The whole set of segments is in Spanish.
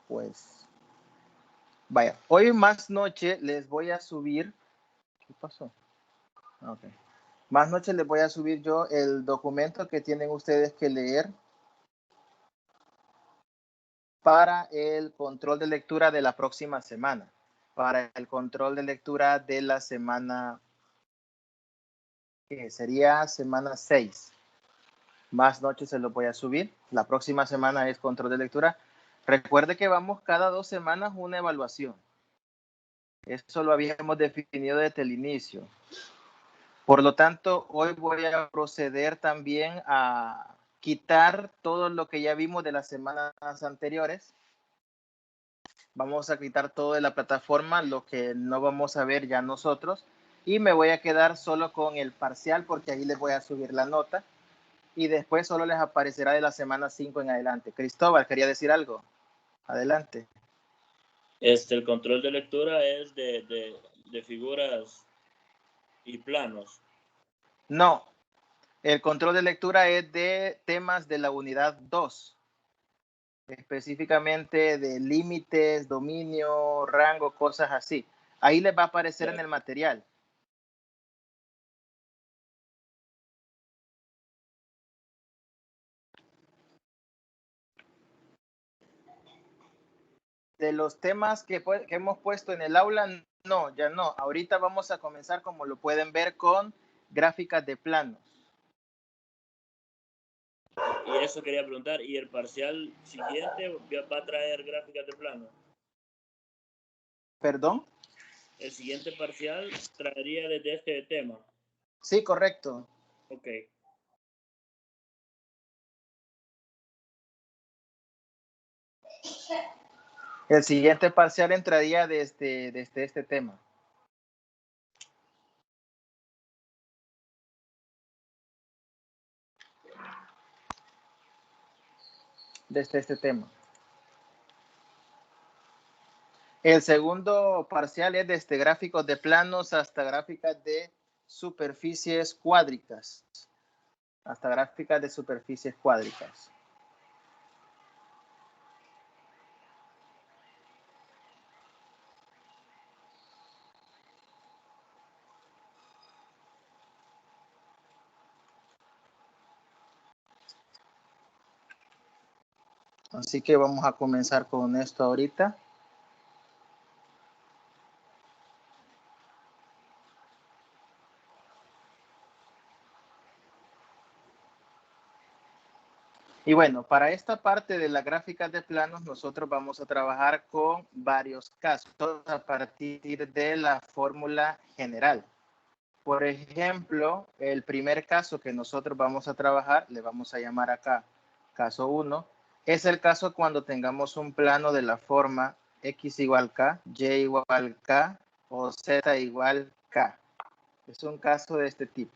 pues, vaya, hoy más noche les voy a subir, ¿qué pasó? Ok. Más noche les voy a subir yo el documento que tienen ustedes que leer para el control de lectura de la próxima semana, para el control de lectura de la semana, que sería semana 6. Más noche se los voy a subir. La próxima semana es control de lectura. Recuerde que vamos cada 2 semanas una evaluación. Eso lo habíamos definido desde el inicio. Por lo tanto, hoy voy a proceder también a quitar todo lo que ya vimos de las semanas anteriores. Vamos a quitar todo de la plataforma, lo que no vamos a ver ya nosotros. Y me voy a quedar solo con el parcial porque ahí les voy a subir la nota. Y después solo les aparecerá de la semana 5 en adelante. Cristóbal, quería decir algo. Adelante. El control de lectura es de figuras y planos. No, el control de lectura es de temas de la unidad 2, específicamente de límites, dominio, rango, cosas así. Ahí les va a aparecer en el material. De los temas que hemos puesto en el aula, no, ya no. Ahorita vamos a comenzar, como lo pueden ver, con gráficas de planos. Y eso quería preguntar, ¿y el parcial siguiente va a traer gráficas de plano? ¿Perdón? El siguiente parcial traería desde este tema. Sí, correcto. Ok. El siguiente parcial entraría desde este tema. Desde este tema. El segundo parcial es desde gráficos de planos hasta gráficas de superficies cuádricas. Hasta gráficas de superficies cuádricas. Así que vamos a comenzar con esto ahorita. Y bueno, para esta parte de las gráficas de planos, nosotros vamos a trabajar con varios casos a partir de la fórmula general. Por ejemplo, el primer caso que nosotros vamos a trabajar, le vamos a llamar acá caso 1, es el caso cuando tengamos un plano de la forma x igual k, y igual k o z igual k. Es un caso de este tipo.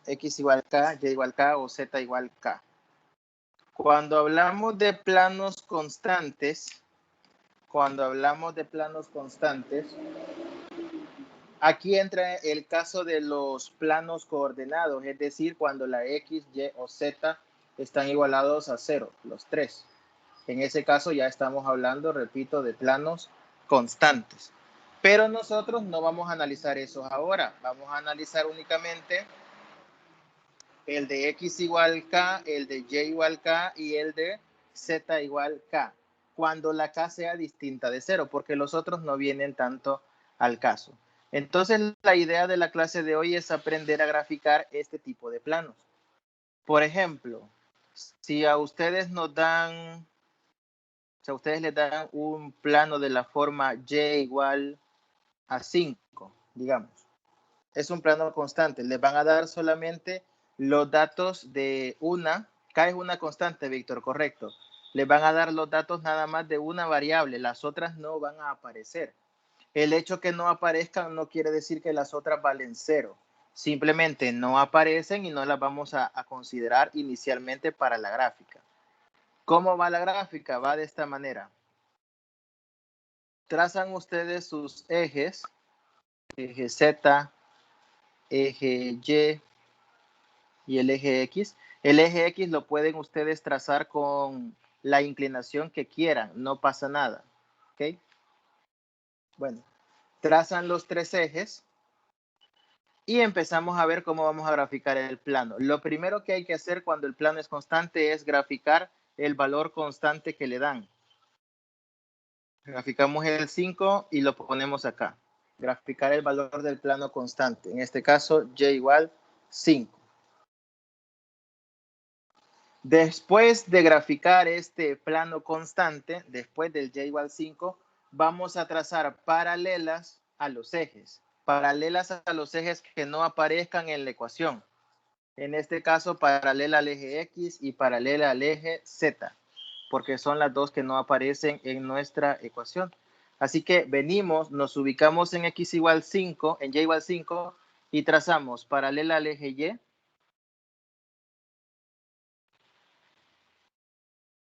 X igual k, y igual k o z igual k. Cuando hablamos de planos constantes, aquí entra el caso de los planos coordenados, es decir, cuando la X, Y o Z están igualados a 0, los tres. En ese caso ya estamos hablando, repito, de planos constantes. Pero nosotros no vamos a analizar esos ahora. Vamos a analizar únicamente el de X igual K, el de Y igual K y el de Z igual K, cuando la K sea distinta de 0, porque los otros no vienen tanto al caso. Entonces, la idea de la clase de hoy es aprender a graficar este tipo de planos. Por ejemplo, si a ustedes nos dan, si a ustedes les dan un plano de la forma Y igual a 5, digamos, es un plano constante, les van a dar solamente los datos de una, K es una constante, Víctor, correcto. Les van a dar los datos nada más de una variable, las otras no van a aparecer. El hecho que no aparezcan no quiere decir que las otras valen 0. Simplemente no aparecen y no las vamos a considerar inicialmente para la gráfica. ¿Cómo va la gráfica? Va de esta manera. Trazan ustedes sus ejes, eje Z, eje Y el eje X. El eje X lo pueden ustedes trazar con la inclinación que quieran, no pasa nada. ¿Ok? Bueno, trazan los tres ejes y empezamos a ver cómo vamos a graficar el plano. Lo primero que hay que hacer cuando el plano es constante es graficar el valor constante que le dan. Graficamos el 5 y lo ponemos acá. Graficar el valor del plano constante. En este caso, y igual 5. Después de graficar este plano constante, después del y igual 5, vamos a trazar paralelas a los ejes. Paralelas a los ejes que no aparezcan en la ecuación. En este caso, paralela al eje X y paralela al eje Z, porque son las dos que no aparecen en nuestra ecuación. Así que venimos, nos ubicamos en X igual 5, en Y igual 5, y trazamos paralela al eje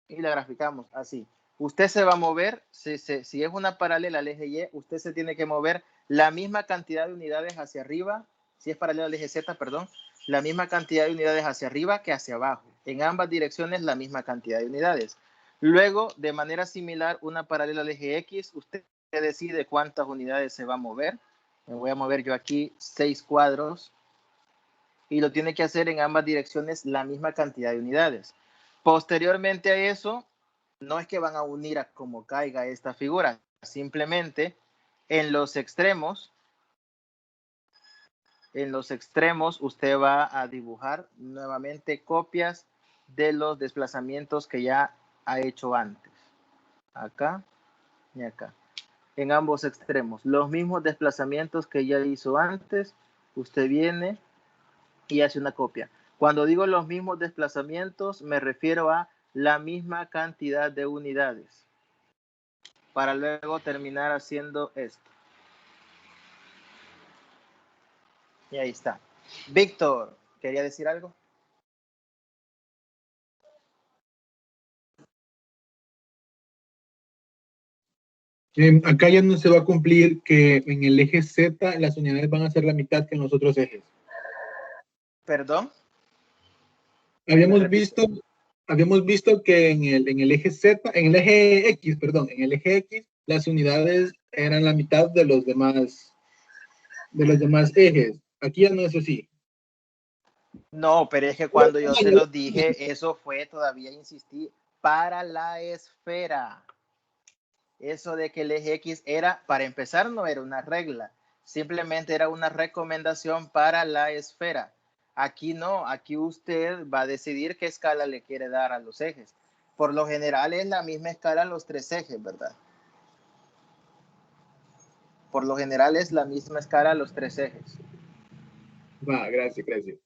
Y la graficamos así. Usted se va a mover, si es una paralela al eje Y, usted se tiene que mover la misma cantidad de unidades hacia arriba, si es paralela al eje Z, perdón, la misma cantidad de unidades hacia arriba que hacia abajo. En ambas direcciones la misma cantidad de unidades. Luego, de manera similar, una paralela al eje X, usted decide cuántas unidades se va a mover. Me voy a mover yo aquí 6 cuadros y lo tiene que hacer en ambas direcciones la misma cantidad de unidades. Posteriormente a eso, no es que van a unir a como caiga esta figura, simplemente en los extremos usted va a dibujar nuevamente copias de los desplazamientos que ya ha hecho antes. Acá y acá. En ambos extremos. Los mismos desplazamientos que ya hizo antes, usted viene y hace una copia. Cuando digo los mismos desplazamientos, me refiero a la misma cantidad de unidades. Para luego terminar haciendo esto. Y ahí está. Víctor, ¿quería decir algo? Acá ya no se va a cumplir que en el eje Z las unidades van a ser la mitad que en los otros ejes. ¿Perdón? Habíamos visto que en el eje Z, en el eje X, perdón, en el eje X, las unidades eran la mitad de los demás ejes. Aquí ya no es así. No, pero es que cuando yo se los dije, eso fue todavía insistir para la esfera. Eso de que el eje X era, para empezar, no era una regla, simplemente era una recomendación para la esfera. Aquí no, aquí usted va a decidir qué escala le quiere dar a los ejes. Por lo general es la misma escala a los tres ejes, ¿verdad? Por lo general es la misma escala a los tres ejes. Va, gracias, gracias.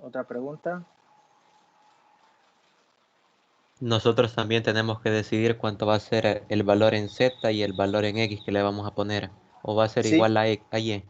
¿Otra pregunta? Nosotros también tenemos que decidir cuánto va a ser el valor en Z y el valor en X que le vamos a poner. O va a ser Sí. igual a Y.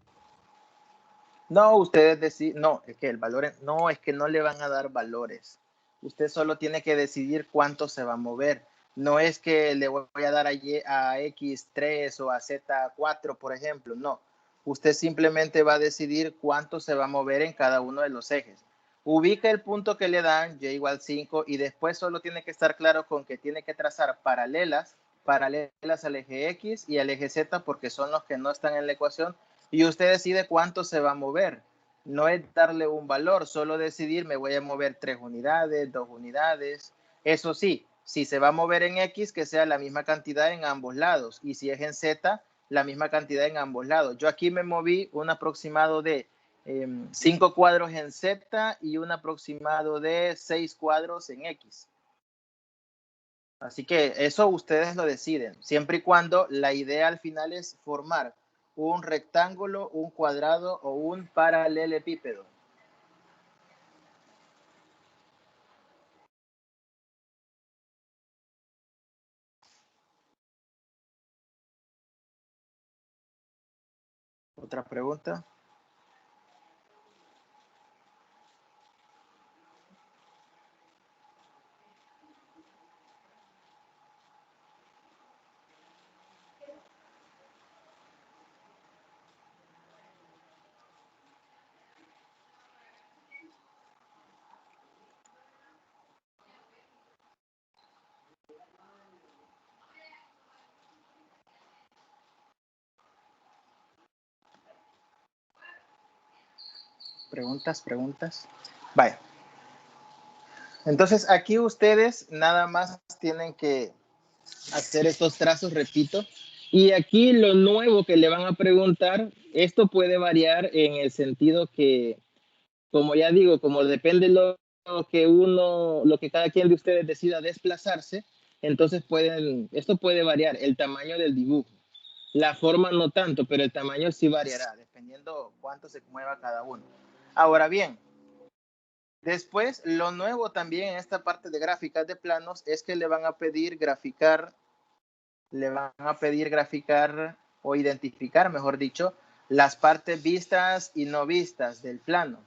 No, ustedes deciden, no, es que el valor, no, es que no le van a dar valores. Usted solo tiene que decidir cuánto se va a mover. No es que le voy a dar a X3 o a Z4, por ejemplo, no. Usted simplemente va a decidir cuánto se va a mover en cada uno de los ejes. Ubica el punto que le dan, y igual 5, y después solo tiene que estar claro con que tiene que trazar paralelas al eje X y al eje Z, porque son los que no están en la ecuación, y usted decide cuánto se va a mover. No es darle un valor, solo decidir me voy a mover 3 unidades, 2 unidades. Eso sí, si se va a mover en X, que sea la misma cantidad en ambos lados. Y si es en Z, la misma cantidad en ambos lados. Yo aquí me moví un aproximado de 5 cuadros en Z y un aproximado de 6 cuadros en X. Así que eso ustedes lo deciden, siempre y cuando la idea al final es formar un rectángulo, un cuadrado o un paralelepípedo. ¿Otra pregunta? Preguntas. Vaya. Entonces aquí ustedes nada más tienen que hacer estos trazos, repito. Y aquí lo nuevo que le van a preguntar, esto puede variar en el sentido que, como ya digo, como depende lo que cada quien de ustedes decida desplazarse, entonces esto puede variar, el tamaño del dibujo. La forma no tanto, pero el tamaño sí variará, dependiendo cuánto se mueva cada uno. Ahora bien, después lo nuevo también en esta parte de gráficas de planos es que le van a pedir graficar o identificar, mejor dicho, las partes vistas y no vistas del plano.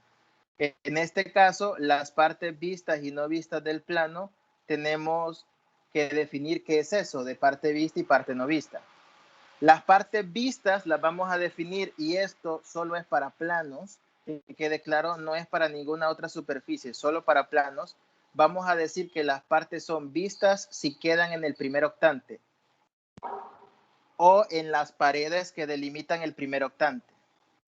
En este caso, las partes vistas y no vistas del plano, tenemos que definir qué es eso de parte vista y parte no vista. Las partes vistas las vamos a definir y esto solo es para planos, que quede claro, no es para ninguna otra superficie, solo para planos. Vamos a decir que las partes son vistas si quedan en el primer octante o en las paredes que delimitan el primer octante.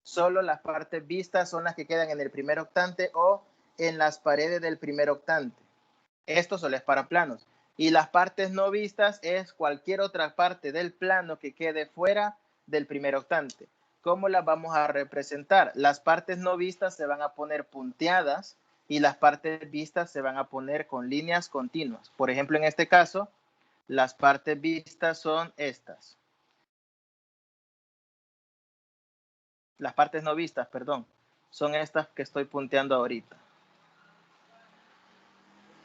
Solo las partes vistas son las que quedan en el primer octante o en las paredes del primer octante. Esto solo es para planos. Y las partes no vistas es cualquier otra parte del plano que quede fuera del primer octante. ¿Cómo las vamos a representar? Las partes no vistas se van a poner punteadas y las partes vistas se van a poner con líneas continuas. Por ejemplo, en este caso, las partes vistas son estas. Las partes no vistas, perdón, son estas que estoy punteando ahorita.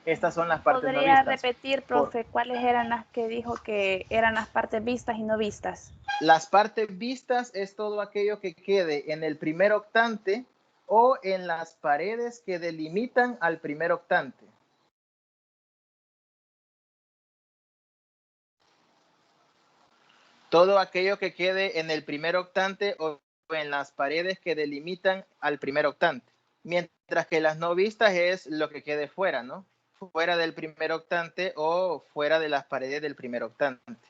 Estas son las partes no vistas. ¿Podría repetir, profe, cuáles eran las que dijo que eran las partes vistas y no vistas? Las partes vistas es todo aquello que quede en el primer octante o en las paredes que delimitan al primer octante. Todo aquello que quede en el primer octante o en las paredes que delimitan al primer octante. Mientras que las no vistas es lo que quede fuera, ¿no? Fuera del primer octante o fuera de las paredes del primer octante.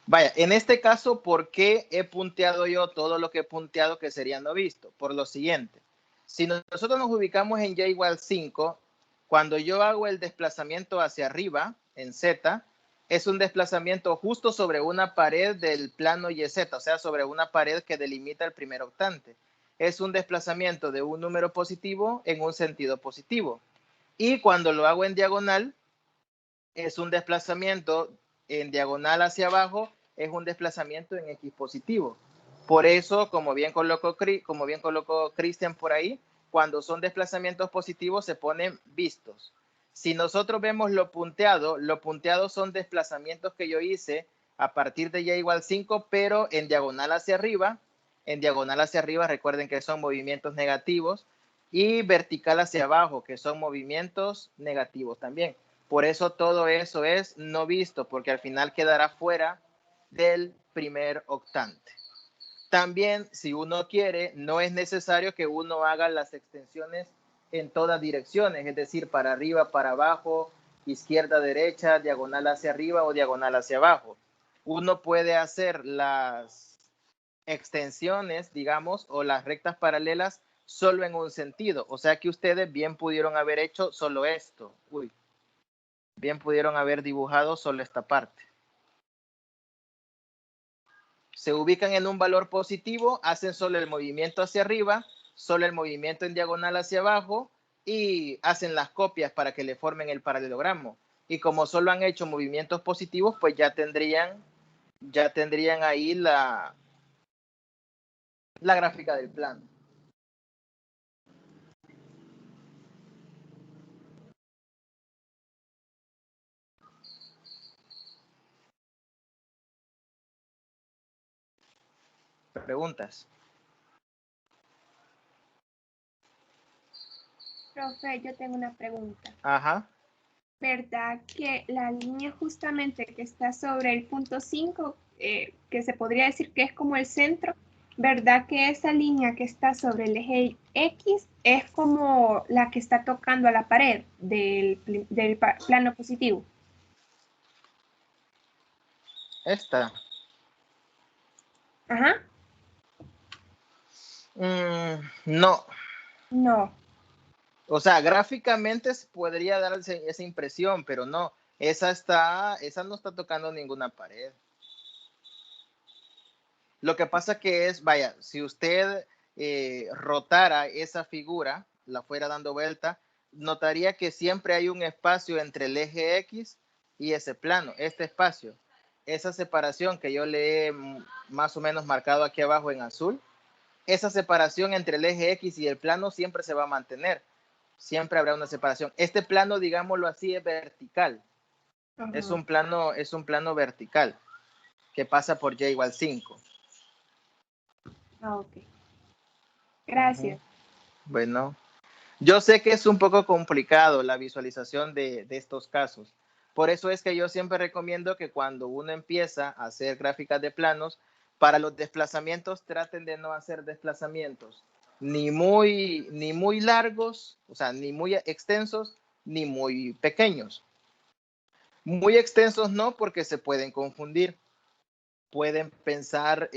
Vaya, en este caso, ¿por qué he punteado yo todo lo que he punteado que sería no visto? Por lo siguiente, si nosotros nos ubicamos en y igual 5, cuando yo hago el desplazamiento hacia arriba, en Z, es un desplazamiento justo sobre una pared del plano YZ, o sea, sobre una pared que delimita el primer octante. Es un desplazamiento de un número positivo en un sentido positivo. Y cuando lo hago en diagonal, es un desplazamiento en diagonal hacia abajo, es un desplazamiento en X positivo. Por eso, como bien colocó Cristian por ahí, cuando son desplazamientos positivos se ponen vistos. Si nosotros vemos lo punteado son desplazamientos que yo hice a partir de y igual 5, pero en diagonal hacia arriba. En diagonal hacia arriba, recuerden que son movimientos negativos, y vertical hacia abajo, que son movimientos negativos también. Por eso todo eso es no visto, porque al final quedará fuera del primer octante. También, si uno quiere, no es necesario que uno haga las extensiones en todas direcciones, es decir, para arriba, para abajo, izquierda, derecha, diagonal hacia arriba o diagonal hacia abajo. Uno puede hacer las extensiones, digamos, o las rectas paralelas solo en un sentido. O sea que ustedes bien pudieron haber hecho solo esto. Bien pudieron haber dibujado solo esta parte. Se ubican en un valor positivo, hacen solo el movimiento hacia arriba, solo el movimiento en diagonal hacia abajo y hacen las copias para que le formen el paralelogramo. Y como solo han hecho movimientos positivos, pues ya tendrían ahí la gráfica del plano. ¿Preguntas? Profe, yo tengo una pregunta. Ajá. ¿Verdad que la línea justamente que está sobre el punto 5, que se podría decir que es como el centro, ¿Verdad que esa línea que está sobre el eje X es como la que está tocando a la pared del plano positivo? Esta. Ajá. No. No. O sea, gráficamente se podría dar esa impresión, pero no. Esa no está tocando ninguna pared. Lo que pasa que es, vaya, si usted rotara esa figura, la fuera dando vuelta, notaría que siempre hay un espacio entre el eje X y ese plano, este espacio. Esa separación que yo le he más o menos marcado aquí abajo en azul, esa separación entre el eje X y el plano siempre se va a mantener. Siempre habrá una separación. Este plano, digámoslo así, es vertical. Ajá. Es un plano vertical que pasa por y igual 5. Ah, ok. Gracias. Bueno, yo sé que es un poco complicado la visualización de estos casos. Por eso es que yo siempre recomiendo que cuando uno empieza a hacer gráficas de planos, para los desplazamientos traten de no hacer desplazamientos ni muy largos, o sea, ni muy extensos, ni muy pequeños. Muy extensos no, porque se pueden confundir. Pueden pensar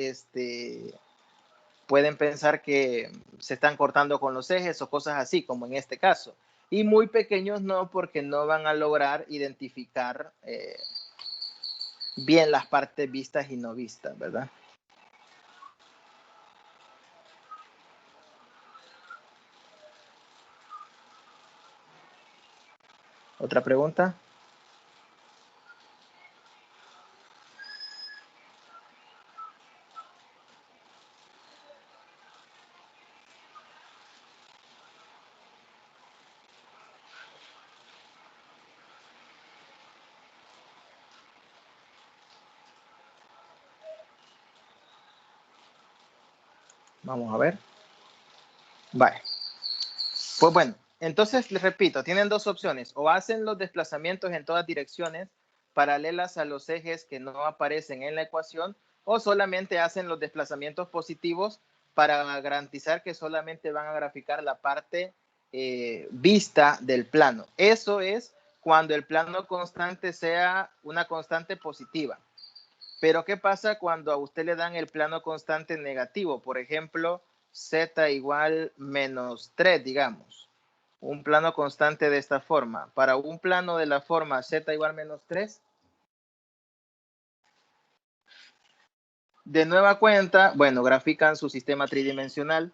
que se están cortando con los ejes o cosas así, como en este caso. Y muy pequeños no, porque no van a lograr identificar bien las partes vistas y no vistas, ¿verdad? ¿Otra pregunta? Vamos a ver. Vale. Pues bueno, entonces les repito, tienen dos opciones. O hacen los desplazamientos en todas direcciones paralelas a los ejes que no aparecen en la ecuación, o solamente hacen los desplazamientos positivos para garantizar que solamente van a graficar la parte vista del plano. Eso es cuando el plano constante sea una constante positiva. Pero ¿qué pasa cuando a usted le dan el plano constante negativo? Por ejemplo, z igual menos 3, digamos. Un plano constante de esta forma. Para un plano de la forma z igual menos 3, de nueva cuenta, bueno, grafican su sistema tridimensional.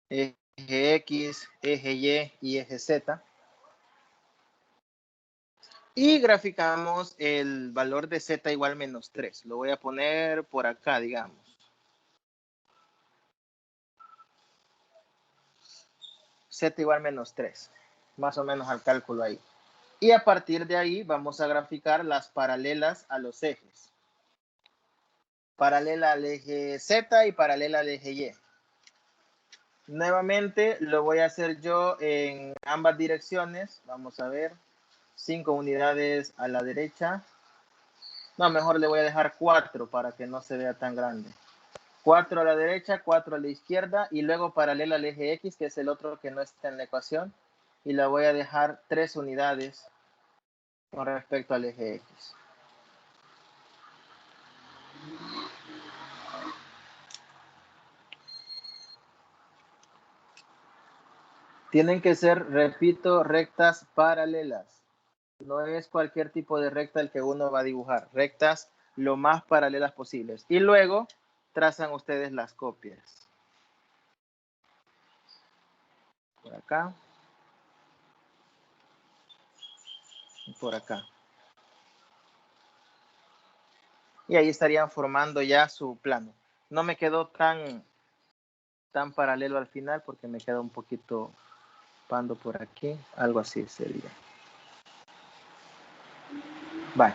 Eje X, eje Y y eje Z. Y graficamos el valor de z igual menos 3. Lo voy a poner por acá, digamos. Z igual menos 3. Más o menos al cálculo ahí. Y a partir de ahí vamos a graficar las paralelas a los ejes. Paralela al eje Z y paralela al eje Y. Nuevamente lo voy a hacer yo en ambas direcciones. Vamos a ver. 5 unidades a la derecha. No, mejor le voy a dejar 4 para que no se vea tan grande. 4 a la derecha, 4 a la izquierda y luego paralela al eje X, que es el otro que no está en la ecuación. Y la voy a dejar 3 unidades con respecto al eje X. Tienen que ser, repito, rectas paralelas. No es cualquier tipo de recta el que uno va a dibujar. Rectas lo más paralelas posibles. Y luego trazan ustedes las copias. Por acá. Y por acá. Y ahí estarían formando ya su plano. No me quedó tan paralelo al final porque me queda un poquito pando por aquí. Algo así sería. Vale.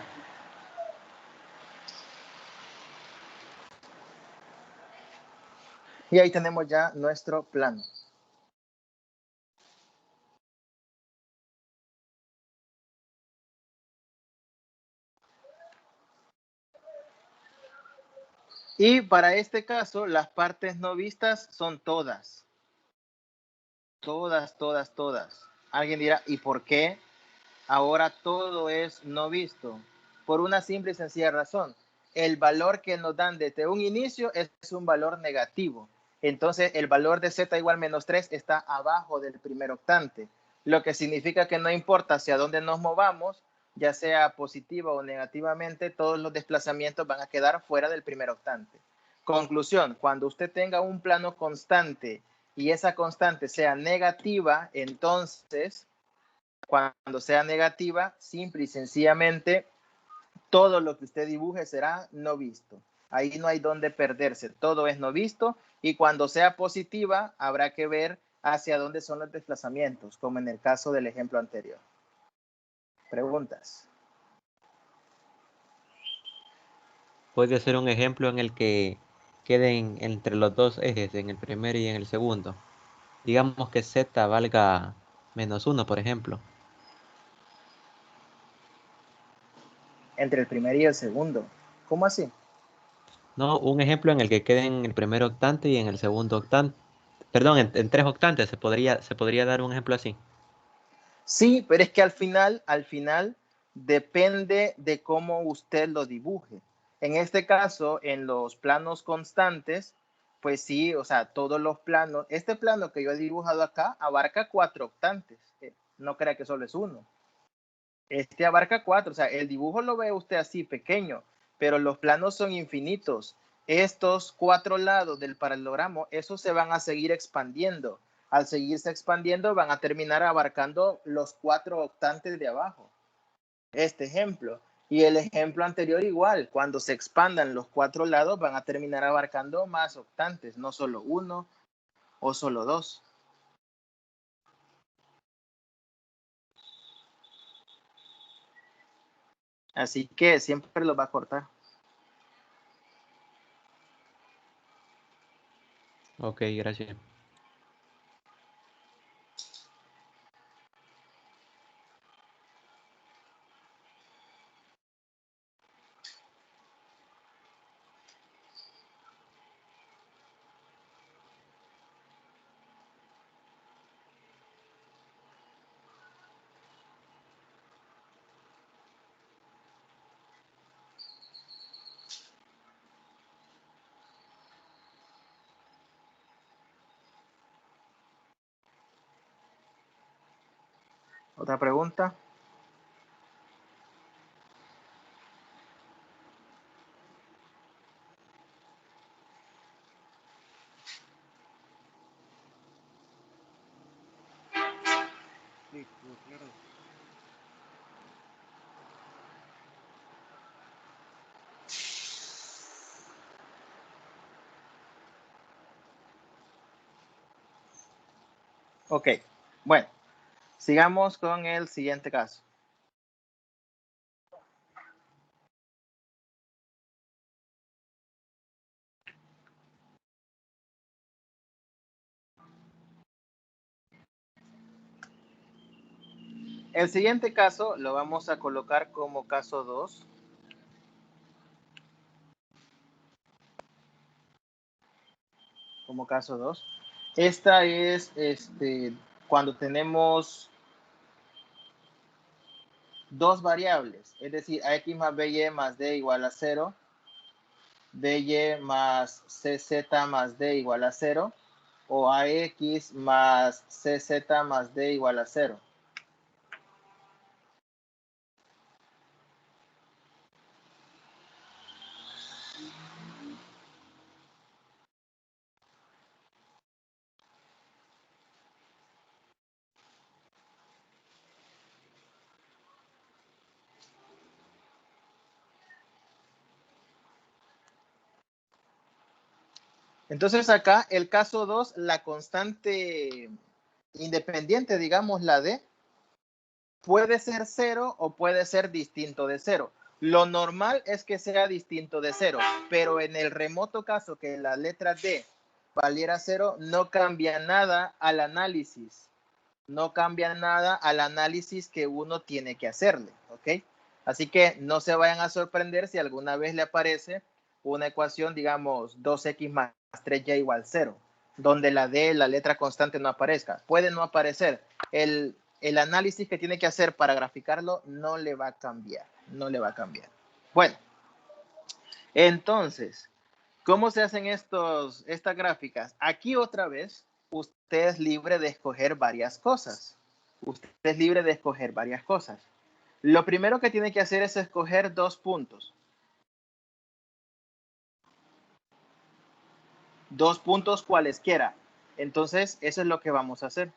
Y ahí tenemos ya nuestro plano. Y para este caso, las partes no vistas son todas. Todas, todas, todas. Alguien dirá, ¿y por qué ahora todo es no visto? Por una simple y sencilla razón. El valor que nos dan desde un inicio es un valor negativo. Entonces, el valor de z igual menos 3 está abajo del primer octante, lo que significa que no importa hacia dónde nos movamos, ya sea positiva o negativamente, todos los desplazamientos van a quedar fuera del primer octante. Conclusión, cuando usted tenga un plano constante y esa constante sea negativa, entonces, cuando sea negativa, simple y sencillamente, todo lo que usted dibuje será no visto. Ahí no hay donde perderse, todo es no visto, y cuando sea positiva, habrá que ver hacia dónde son los desplazamientos, como en el caso del ejemplo anterior. ¿Preguntas? Puede ser un ejemplo en el que queden entre los dos ejes, en el primero y en el segundo. Digamos que z valga menos 1, por ejemplo. Entre el primer y el segundo. ¿Cómo así? No, un ejemplo en el que quede en el primer octante y en el segundo octante. Perdón, en 3 octantes se podría dar un ejemplo así. Sí, pero es que al final depende de cómo usted lo dibuje. En este caso, en los planos constantes, pues sí, o sea, todos los planos, este plano que yo he dibujado acá abarca 4 octantes. No crea que solo es uno. Este abarca 4, o sea, el dibujo lo ve usted así pequeño, pero los planos son infinitos. Estos 4 lados del paralelogramo, esos se van a seguir expandiendo. Al seguirse expandiendo, van a terminar abarcando los 4 octantes de abajo. Este ejemplo. Y el ejemplo anterior igual, cuando se expandan los 4 lados, van a terminar abarcando más octantes, no solo uno o solo 2. Así que siempre los va a cortar. Ok, gracias. ¿Otra pregunta? Ok, bueno, sigamos con el siguiente caso. El siguiente caso lo vamos a colocar como caso 2. Como caso 2. Esta es cuando tenemos dos variables, es decir, ax más by más d igual a 0, by más cz más d igual a 0, o ax más cz más d igual a 0. Entonces acá el caso 2, la constante independiente, digamos la d, puede ser 0 o puede ser distinto de 0. Lo normal es que sea distinto de 0, pero en el remoto caso que la letra D valiera 0, no cambia nada al análisis. No cambia nada al análisis que uno tiene que hacerle, ¿ok? Así que no se vayan a sorprender si alguna vez le aparece una ecuación, digamos, 2x más 3y igual 0, donde la d, la letra constante, no aparezca. Puede no aparecer. El análisis que tiene que hacer para graficarlo no le va a cambiar. No le va a cambiar. Bueno, entonces, ¿cómo se hacen estas gráficas? Aquí otra vez, usted es libre de escoger varias cosas. Usted es libre de escoger varias cosas. Lo primero que tiene que hacer es escoger 2 puntos. 2 puntos cualesquiera. Entonces, eso es lo que vamos a hacer.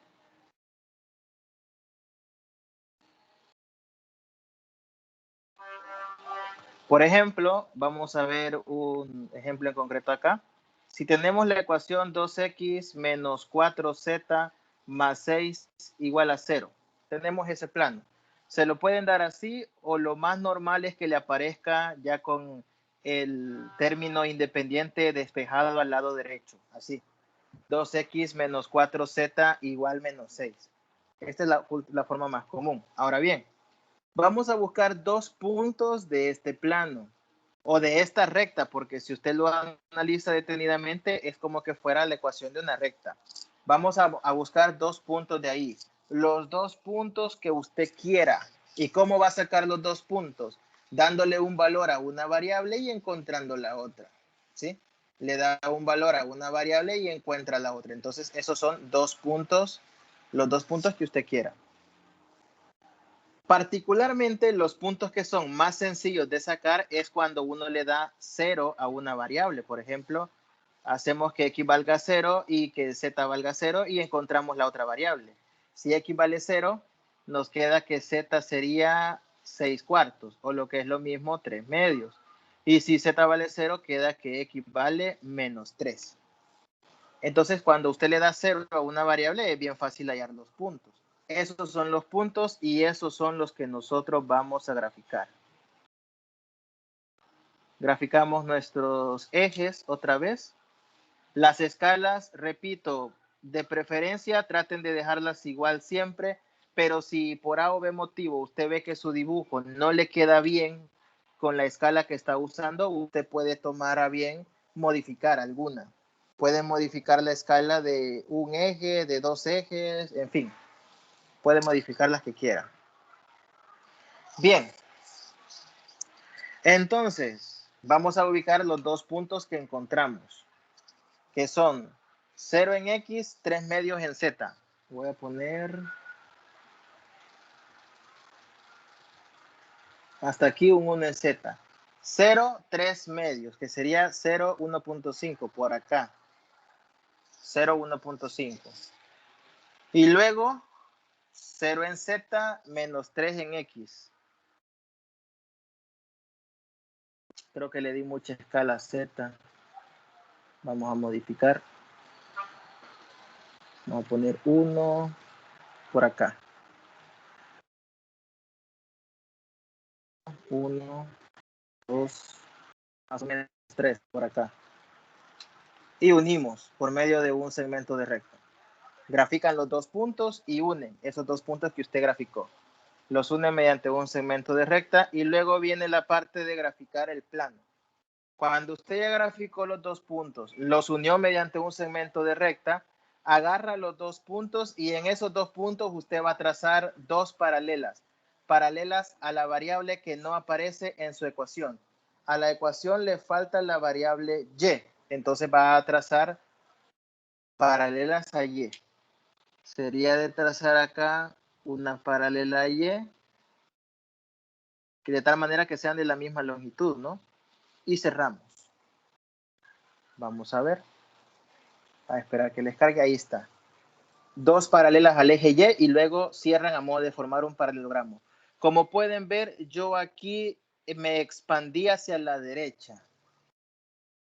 Por ejemplo, vamos a ver un ejemplo en concreto acá. Si tenemos la ecuación 2x menos 4z más 6 igual a 0, tenemos ese plano. Se lo pueden dar así, o lo más normal es que le aparezca ya con el término independiente despejado al lado derecho, así. 2x menos 4z igual menos 6. Esta es la forma más común. Ahora bien, vamos a buscar 2 puntos de este plano o de esta recta, porque si usted lo analiza detenidamente es como que fuera la ecuación de una recta. Vamos a buscar 2 puntos de ahí, los 2 puntos que usted quiera. ¿Y cómo va a sacar los 2 puntos? Dándole un valor a una variable y encontrando la otra, ¿sí? Le da un valor a una variable y encuentra la otra. Entonces esos son 2 puntos, los 2 puntos que usted quiera. Particularmente los puntos que son más sencillos de sacar es cuando uno le da 0 a una variable. Por ejemplo, hacemos que x valga 0 y que z valga 0 y encontramos la otra variable. Si x vale 0, nos queda que z sería 6 cuartos, o lo que es lo mismo, 3 medios. Y si z vale 0, queda que x vale menos 3. Entonces, cuando usted le da 0 a una variable, es bien fácil hallar los puntos. Esos son los puntos y esos son los que nosotros vamos a graficar. Graficamos nuestros ejes otra vez. Las escalas, repito, de preferencia traten de dejarlas igual siempre, pero si por A o B motivo usted ve que su dibujo no le queda bien con la escala que está usando, usted puede tomar a bien modificar alguna. Puede modificar la escala de un eje, de 2 ejes, en fin. Puede modificar las que quiera. Bien. Entonces, vamos a ubicar los 2 puntos que encontramos, que son 0 en X, 3 medios en Z. Voy a poner hasta aquí un 1 en Z. 0, 3 medios, que sería 0, 1.5 por acá. 0, 1.5. Y luego 0 en Z menos 3 en X. Creo que le di mucha escala a Z. Vamos a modificar. Vamos a poner 1 por acá. 1, 2, más o menos 3 por acá. Y unimos por medio de un segmento de recta. Grafican los 2 puntos y unen esos 2 puntos que usted graficó. Los unen mediante un segmento de recta y luego viene la parte de graficar el plano. Cuando usted ya graficó los 2 puntos, los unió mediante un segmento de recta, agarra los 2 puntos y en esos 2 puntos usted va a trazar 2 paralelas a la variable que no aparece en su ecuación. A la ecuación le falta la variable y, entonces va a trazar paralelas a y. Sería de trazar acá una paralela a y, de tal manera que sean de la misma longitud, ¿no? Y cerramos. Vamos a ver. A esperar que les cargue. Ahí está. 2 paralelas al eje Y y luego cierran a modo de formar un paralelogramo. Como pueden ver, yo aquí me expandí hacia la derecha.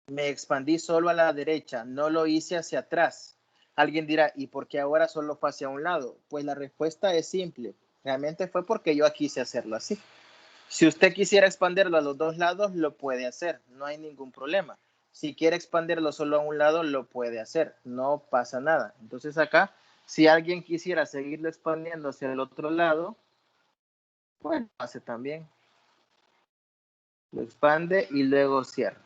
Me expandí solo a la derecha, no lo hice hacia atrás. Alguien dirá, ¿y por qué ahora solo fue hacia un lado? Pues la respuesta es simple. Realmente fue porque yo quise hacerlo así. Si usted quisiera expandirlo a los 2 lados, lo puede hacer. No hay ningún problema. Si quiere expandirlo solo a un lado, lo puede hacer. No pasa nada. Entonces acá, si alguien quisiera seguirlo expandiendo hacia el otro lado, pues lo hace también. Lo expande y luego cierra.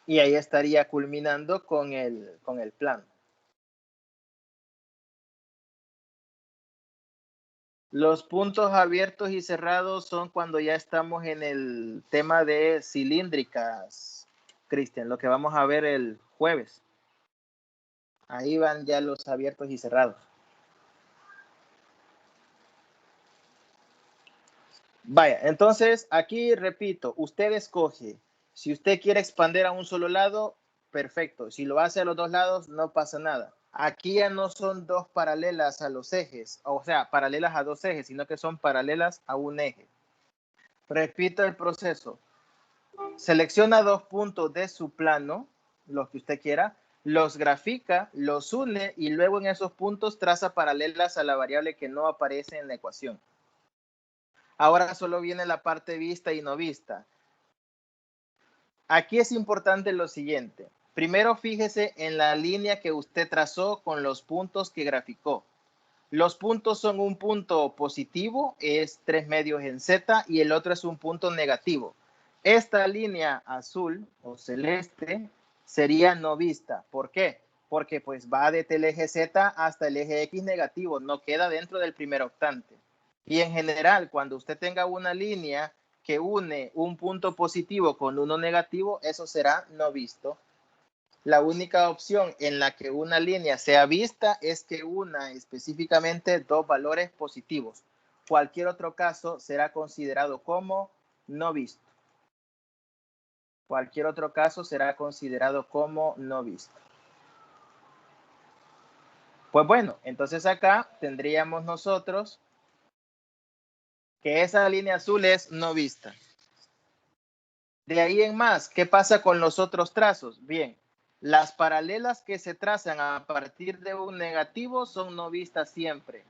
Y ahí estaría culminando con el plano. Los puntos abiertos y cerrados son cuando ya estamos en el tema de cilíndricas, Cristian, lo que vamos a ver el jueves. Ahí van ya los abiertos y cerrados. Vaya, entonces aquí repito, usted escoge. Si usted quiere expandir a un solo lado, perfecto. Si lo hace a los dos lados, no pasa nada. Aquí ya no son dos paralelas a los ejes, o sea, paralelas a dos ejes, sino que son paralelas a un eje. Repito el proceso. Selecciona dos puntos de su plano, los que usted quiera, los grafica, los une y luego en esos puntos traza paralelas a la variable que no aparece en la ecuación. Ahora solo viene la parte vista y no vista. Aquí es importante lo siguiente. Primero fíjese en la línea que usted trazó con los puntos que graficó. Los puntos son un punto positivo, es 3 medios en Z, y el otro es un punto negativo. Esta línea azul o celeste sería no vista. ¿Por qué? Porque pues va desde el eje Z hasta el eje X negativo, no queda dentro del primer octante. Y en general, cuando usted tenga una línea que une un punto positivo con uno negativo, eso será no visto. La única opción en la que una línea sea vista es que una específicamente dos valores positivos. Cualquier otro caso será considerado como no visto. Cualquier otro caso será considerado como no visto. Pues bueno, entonces acá tendríamos nosotros que esa línea azul es no vista. De ahí en más, ¿qué pasa con los otros trazos? Bien, las paralelas que se trazan a partir de un negativo son no vistas siempre.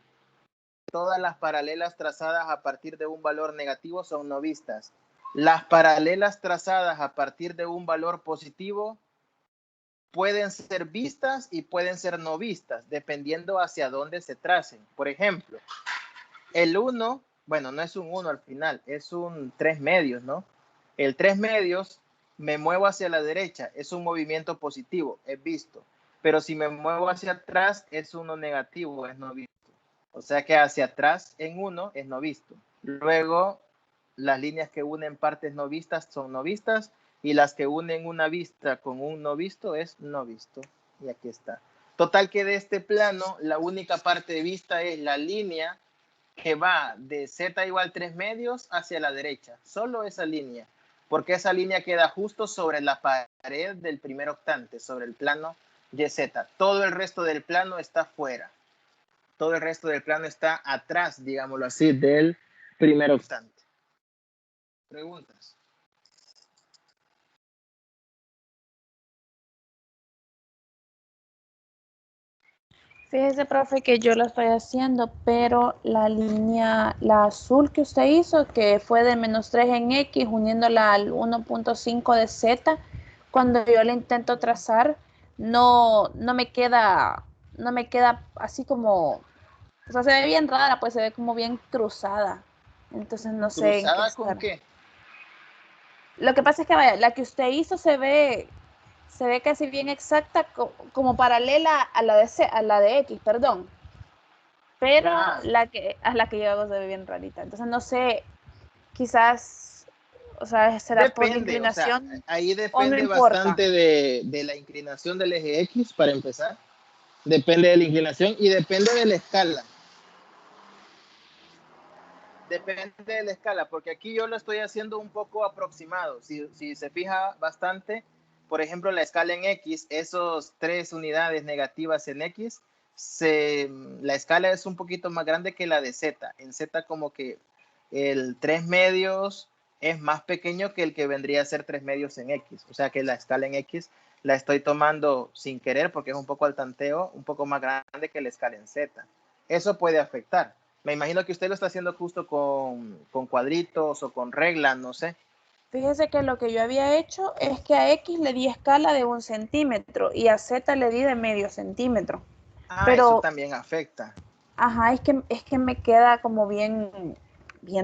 Todas las paralelas trazadas a partir de un valor negativo son no vistas. Las paralelas trazadas a partir de un valor positivo pueden ser vistas y pueden ser no vistas, dependiendo hacia dónde se tracen. Por ejemplo, el 1, bueno, no es un 1 al final, es un 3 medios, ¿no? El 3 medios, me muevo hacia la derecha, es un movimiento positivo, es visto. Pero si me muevo hacia atrás, es uno negativo, es no visto. O sea que hacia atrás en 1 es no visto. Luego, las líneas que unen partes no vistas son no vistas y las que unen una vista con un no visto es no visto. Y aquí está. Total que de este plano, la única parte vista es la línea que va de Z igual 3 medios hacia la derecha. Solo esa línea. Porque esa línea queda justo sobre la pared del primer octante, sobre el plano YZ. Todo el resto del plano está fuera. Todo el resto del plano está atrás, digámoslo así, del primer octante. ¿Preguntas? Fíjese, profe, que yo lo estoy haciendo, pero la línea, la azul que usted hizo, que fue de -3 en X, uniéndola al 1.5 de Z, cuando yo la intento trazar, no me queda así como, o sea, se ve bien rara, pues se ve como bien cruzada. Entonces no sé en qué ¿Cruzada con estar. qué? Lo que pasa es que, vaya, la que usted hizo se ve casi bien exacta, como paralela a la de X, perdón. Pero a la que yo hago se ve bien rarita. Entonces no sé, quizás, o sea, será por la Depende, o sea, inclinación ahí o no depende importa. bastante de la inclinación del eje X para empezar. Depende de la inclinación y depende de la escala. Depende de la escala, porque aquí yo lo estoy haciendo un poco aproximado. Si se fija bastante, por ejemplo, la escala en X, esos 3 unidades negativas en X, la escala es un poquito más grande que la de Z. En Z como que el 3 medios es más pequeño que el que vendría a ser 3 medios en X. O sea que la escala en X la estoy tomando sin querer porque es un poco al tanteo, un poco más grande que la escala en Z. Eso puede afectar. Me imagino que usted lo está haciendo justo con cuadritos o con reglas, no sé. Fíjese que lo que yo había hecho es que a X le di escala de 1 centímetro y a Z le di de medio centímetro. Eso Pero, también afecta. ajá, es que me queda como bien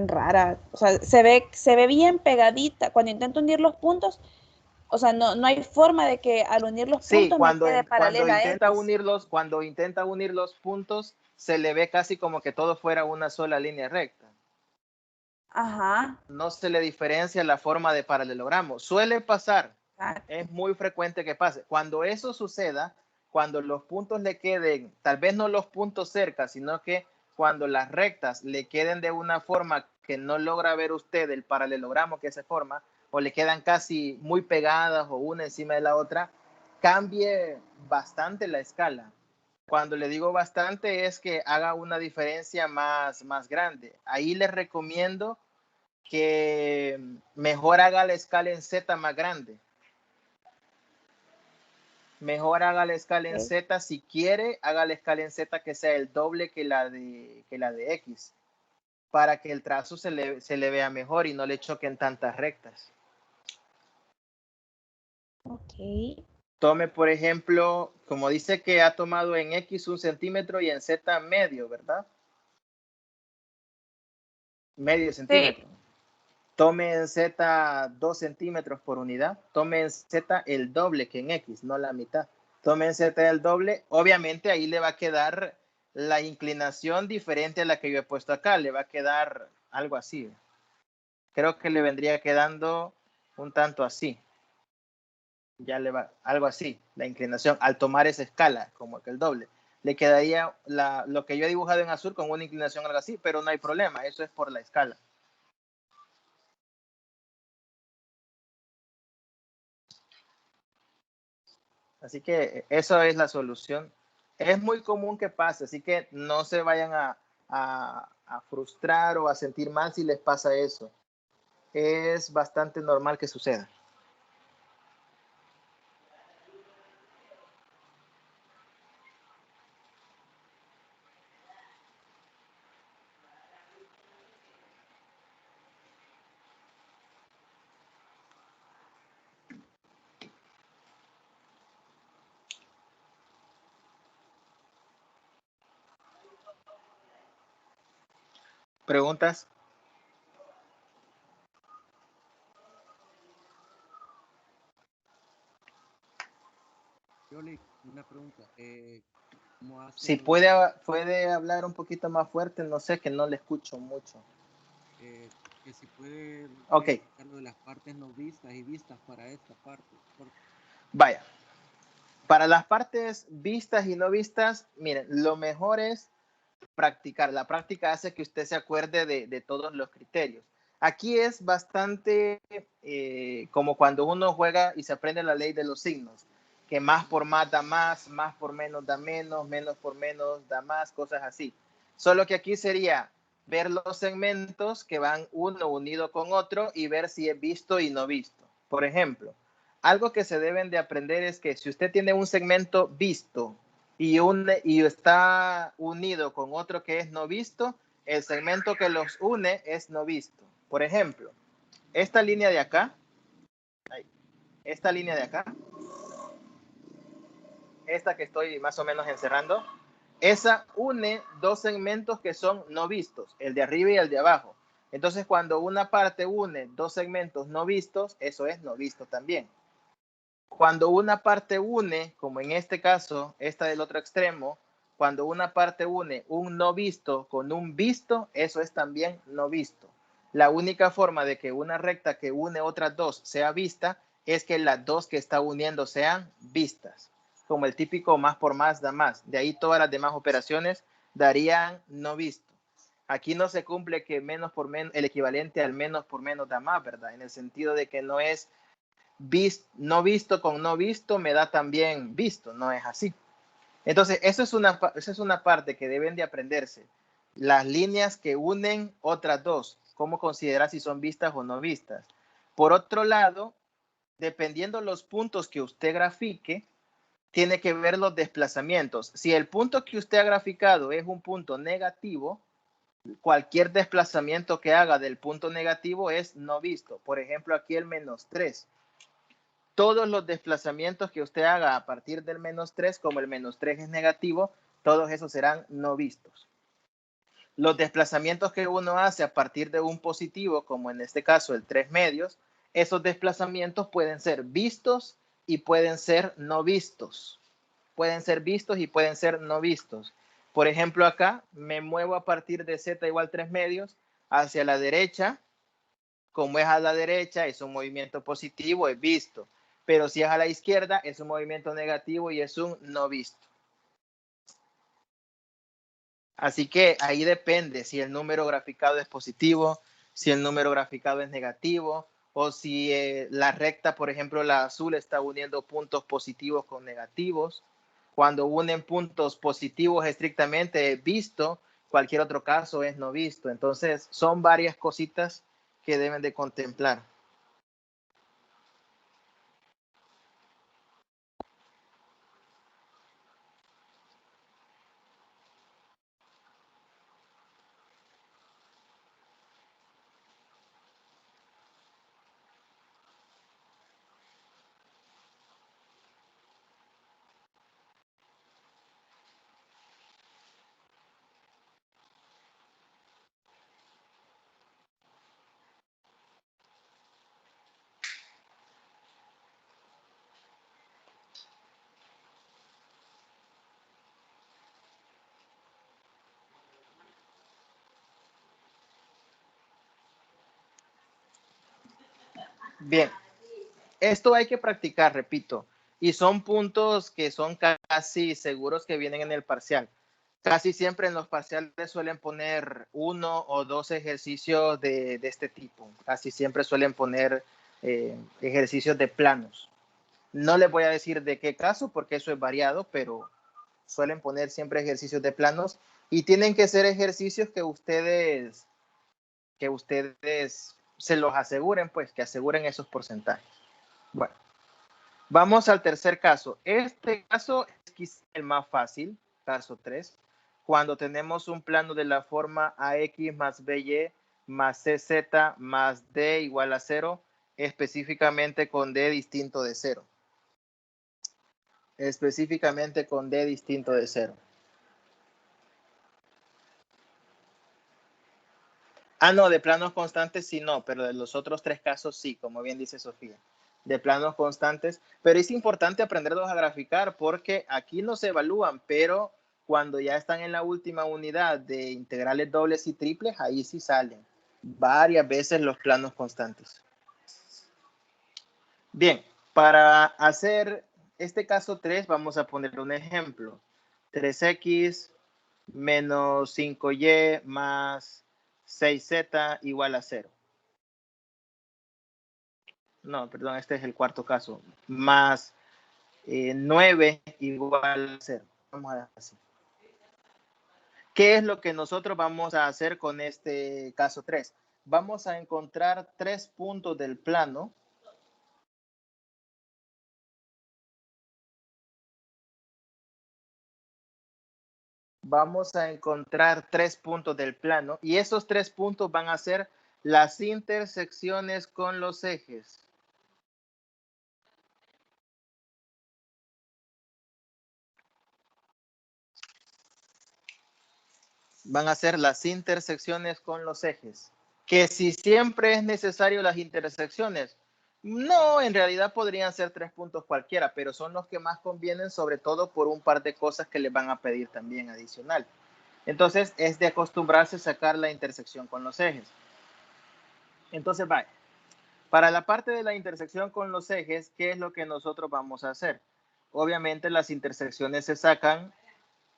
rara. O sea, se ve bien pegadita. Cuando intento unir los puntos, O sea, no hay forma de que al unir los Sí, puntos me quede paralela a X. cuando intenta unir los puntos, se le ve casi como que todo fuera una sola línea recta. Ajá. No se le diferencia la forma de paralelogramo. Suele pasar, Exacto. es muy frecuente que pase. Cuando eso suceda, cuando los puntos le queden, tal vez no los puntos cerca, sino que cuando las rectas le queden de una forma que no logra ver usted el paralelogramo que se forma, o le quedan casi muy pegadas o una encima de la otra, cambie bastante la escala. Cuando le digo bastante es que haga una diferencia más grande. Ahí les recomiendo que mejor haga la escala en Z más grande. Mejor haga la escala en Z. Si quiere, haga la escala en Z que sea el doble que la de X, para que el trazo se le vea mejor y no le choquen tantas rectas. Ok. Tome, por ejemplo, como dice que ha tomado en X 1 centímetro y en Z medio, ¿verdad? Medio centímetro. Sí. Tome en Z 2 centímetros por unidad. Tome en Z el doble que en X, no la mitad. Tome en Z el doble. Obviamente ahí le va a quedar la inclinación diferente a la que yo he puesto acá. Le va a quedar algo así. Creo que le vendría quedando un tanto así. Ya le va algo así, la inclinación, al tomar esa escala, como que el doble. Le quedaría lo que yo he dibujado en azul con una inclinación algo así, pero no hay problema, eso es por la escala. Así que eso es la solución. Es muy común que pase, así que no se vayan a frustrar o a sentir mal si les pasa eso. Es bastante normal que suceda. ¿Preguntas? Una pregunta. ¿Cómo hace Si puede hablar un poquito más fuerte, no sé, que no le escucho mucho. Que si puede okay. Lo de las partes no vistas y vistas para esta parte. Vaya. Para las partes vistas y no vistas, miren, lo mejor es practicar. La práctica hace que usted se acuerde de todos los criterios. Aquí es bastante como cuando uno juega y se aprende la ley de los signos, que más por más da más por menos da menos, menos por menos da más, cosas así. Solo que aquí sería ver los segmentos que van uno unido con otro y ver si es visto y no visto. Por ejemplo, algo que se deben de aprender es que si usted tiene un segmento visto y está unido con otro que es no visto, el segmento que los une es no visto. Por ejemplo, esta línea de acá, esta que estoy más o menos encerrando, esa une dos segmentos que son no vistos, el de arriba y el de abajo. Entonces, cuando una parte une dos segmentos no vistos, eso es no visto también. Cuando una parte une, como en este caso, esta del otro extremo, cuando una parte une un no visto con un visto, eso es también no visto. La única forma de que una recta que une otras dos sea vista es que las dos que está uniendo sean vistas, como el típico más por más da más. De ahí todas las demás operaciones darían no visto. Aquí no se cumple que menos por menos, el equivalente al menos por menos da más, ¿verdad? En el sentido de que no es no visto con no visto me da también visto, no es así. Entonces, eso es una parte que deben de aprenderse. Las líneas que unen otras dos, cómo considerar si son vistas o no vistas. Por otro lado, dependiendo los puntos que usted grafique, tiene que ver los desplazamientos. Si el punto que usted ha graficado es un punto negativo, cualquier desplazamiento que haga del punto negativo es no visto. Por ejemplo, aquí el -3. Todos los desplazamientos que usted haga a partir del -3, como el -3 es negativo, todos esos serán no vistos. Los desplazamientos que uno hace a partir de un positivo, como en este caso el 3 medios, esos desplazamientos pueden ser vistos y pueden ser no vistos. Pueden ser vistos y pueden ser no vistos. Por ejemplo, acá me muevo a partir de z igual 3 medios hacia la derecha. Como es a la derecha, es un movimiento positivo, es visto. Pero si es a la izquierda, es un movimiento negativo y es un no visto. Así que ahí depende si el número graficado es positivo, si el número graficado es negativo, o si la recta, por ejemplo, la azul está uniendo puntos positivos con negativos. Cuando unen puntos positivos estrictamente es visto, cualquier otro caso es no visto. Entonces, son varias cositas que deben de contemplar. Bien, esto hay que practicar, repito, y son puntos que son casi seguros que vienen en el parcial. Casi siempre en los parciales suelen poner 1 o 2 ejercicios de este tipo. Casi siempre suelen poner ejercicios de planos. No les voy a decir de qué caso porque eso es variado, pero suelen poner siempre ejercicios de planos y tienen que ser ejercicios que ustedes se los aseguren, pues que aseguren esos porcentajes. Bueno, vamos al tercer caso. Este caso es quizá el más fácil, caso 3, cuando tenemos un plano de la forma AX más BY más CZ más D igual a 0, específicamente con D distinto de 0. Específicamente con D distinto de 0. Ah, no, de planos constantes sí no, pero de los otros 3 casos sí, como bien dice Sofía. De planos constantes, pero es importante aprenderlos a graficar porque aquí no se evalúan, pero cuando ya están en la última unidad de integrales dobles y triples, ahí sí salen varias veces los planos constantes. Bien, para hacer este caso 3 vamos a poner un ejemplo. 3x menos 5y más 6z igual a 0. No, perdón, este es el cuarto caso. Más 9 igual a 0. Vamos a dejar así. ¿Qué es lo que nosotros vamos a hacer con este caso 3? Vamos a encontrar 3 puntos del plano. Vamos a encontrar 3 puntos del plano y esos 3 puntos van a ser las intersecciones con los ejes. Van a ser las intersecciones con los ejes. Que si siempre es necesario las intersecciones, no, en realidad podrían ser 3 puntos cualquiera, pero son los que más convienen, sobre todo por un par de cosas que les van a pedir también adicional. Entonces, es de acostumbrarse a sacar la intersección con los ejes. Entonces, vaya. Para la parte de la intersección con los ejes, ¿qué es lo que nosotros vamos a hacer? Obviamente, las intersecciones se sacan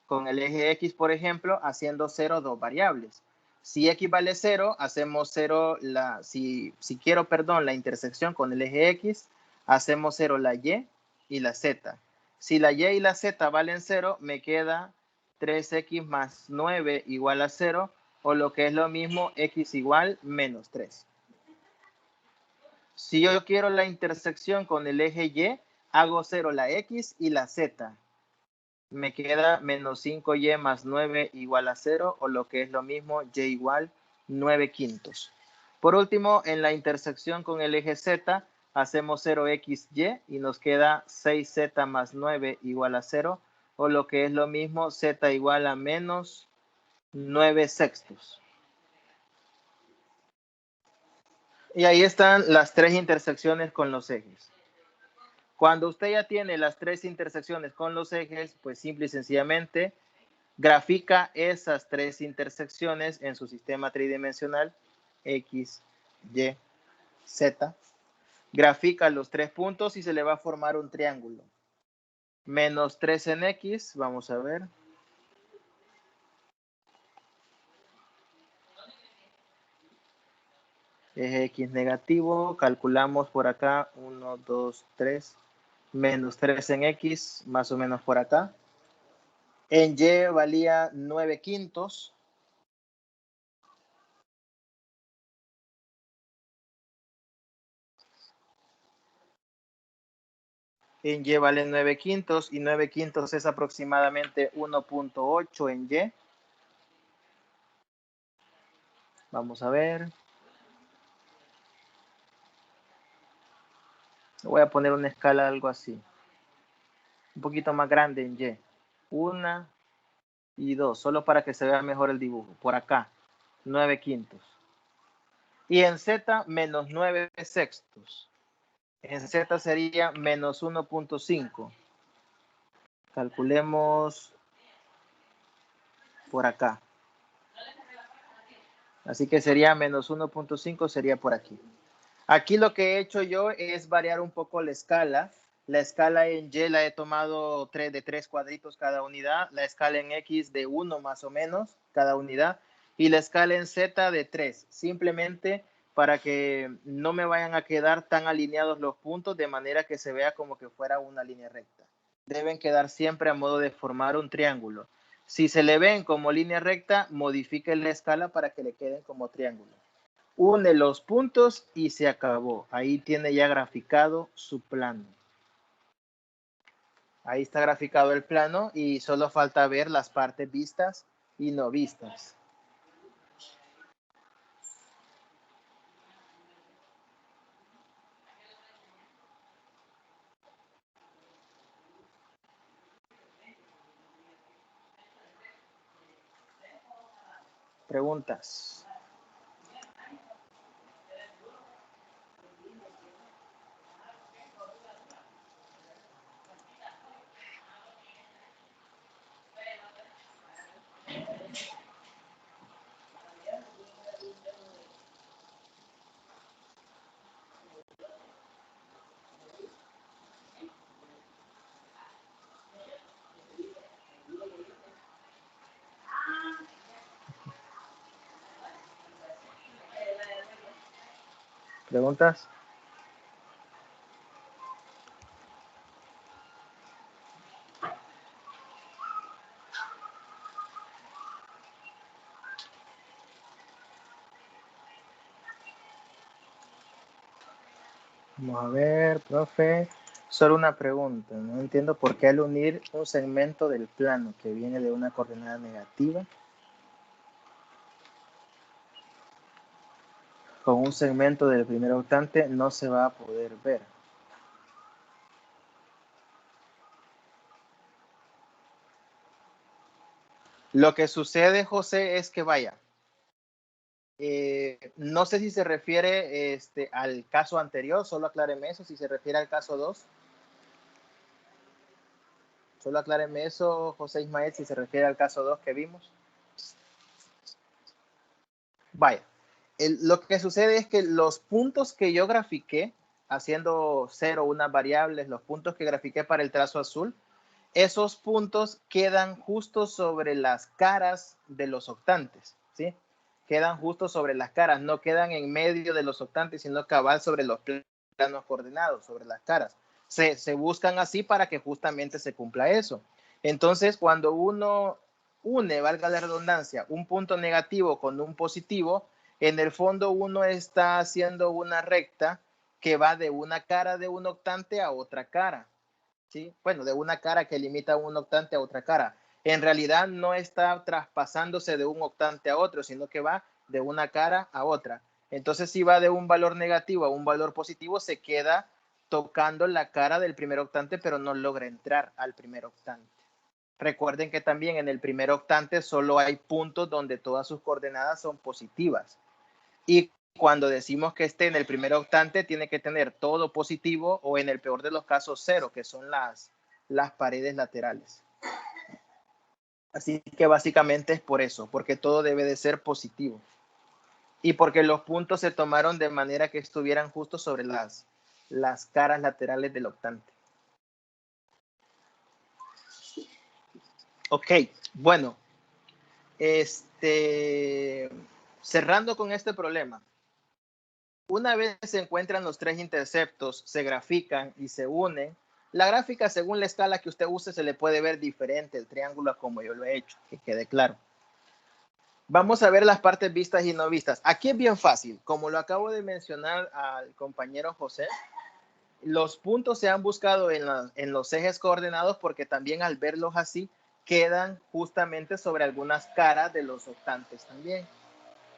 con el eje X, por ejemplo, haciendo 0 dos variables. Si X vale 0, hacemos 0 si quiero, la intersección con el eje X, hacemos 0 la Y y la Z. Si la Y y la Z valen 0, me queda 3X más 9 igual a 0, o lo que es lo mismo, X igual menos 3. Si yo quiero la intersección con el eje Y, hago 0 la X y la Z. Me queda menos 5y más 9 igual a 0, o lo que es lo mismo, y igual 9 quintos. Por último, en la intersección con el eje Z, hacemos 0xy y nos queda 6z más 9 igual a 0, o lo que es lo mismo, z igual a menos 9 sextos. Y ahí están las 3 intersecciones con los ejes. Cuando usted ya tiene las 3 intersecciones con los ejes, pues simple y sencillamente grafica esas 3 intersecciones en su sistema tridimensional, X, Y, Z. Grafica los 3 puntos y se le va a formar un triángulo. Menos 3 en X, vamos a ver. Eje X negativo, calculamos por acá, 1, 2, 3, menos 3 en X, más o menos por acá. En Y valía 9/5. En Y vale 9/5 y 9/5 es aproximadamente 1.8 en Y. Vamos a ver. Voy a poner una escala algo así. Un poquito más grande en Y. 1 y 2, solo para que se vea mejor el dibujo. Por acá, 9/5. Y en Z, menos 9/6. En Z sería menos 1.5. Calculemos por acá. Así que sería menos 1.5, sería por aquí. Aquí lo que he hecho yo es variar un poco la escala. La escala en Y la he tomado de 3 cuadritos cada unidad. La escala en X de 1 más o menos cada unidad. Y la escala en Z de 3. Simplemente para que no me vayan a quedar tan alineados los puntos de manera que se vea como que fuera una línea recta. Deben quedar siempre a modo de formar un triángulo. Si se le ven como línea recta, modifique la escala para que le queden como triángulo. Une los puntos y se acabó. Ahí tiene ya graficado su plano. Ahí está graficado el plano y solo falta ver las partes vistas y no vistas. Preguntas. ¿Preguntas? Vamos a ver, profe. Solo una pregunta. No entiendo por qué al unir un segmento del plano que viene de una coordenada negativa con un segmento del primer octante no se va a poder ver. Lo que sucede, José, es que vaya. No sé si se refiere al caso anterior, solo acláreme eso, si se refiere al caso 2. Solo acláreme eso, José Ismael, si se refiere al caso 2 que vimos. Vaya, lo que sucede es que los puntos que yo grafiqué, haciendo 0 unas variables, los puntos que grafiqué para el trazo azul, esos puntos quedan justo sobre las caras de los octantes, ¿sí? Quedan justo sobre las caras, no quedan en medio de los octantes, sino cabal sobre los planos coordenados, sobre las caras. Se buscan así para que justamente se cumpla eso. Entonces, cuando uno une, valga la redundancia, un punto negativo con un positivo, en el fondo uno está haciendo una recta que va de una cara de un octante a otra cara. ¿Sí? Bueno, de una cara que limita un octante a otra cara. En realidad no está traspasándose de un octante a otro, sino que va de una cara a otra. Entonces, si va de un valor negativo a un valor positivo, se queda tocando la cara del primer octante, pero no logra entrar al primer octante. Recuerden que también en el primer octante solo hay puntos donde todas sus coordenadas son positivas. Y cuando decimos que esté en el primer octante, tiene que tener todo positivo o en el peor de los casos 0, que son las paredes laterales. Así que básicamente es por eso, porque todo debe de ser positivo. Y porque los puntos se tomaron de manera que estuvieran justo sobre las caras laterales del octante. Ok, bueno. Cerrando con este problema. Una vez se encuentran los tres interceptos, se grafican y se unen. La gráfica, según la escala que usted use, se le puede ver diferente el triángulo como yo lo he hecho, que quede claro. Vamos a ver las partes vistas y no vistas. Aquí es bien fácil. Como lo acabo de mencionar al compañero José, los puntos se han buscado en los ejes coordenados porque también al verlos así, quedan justamente sobre algunas caras de los octantes también.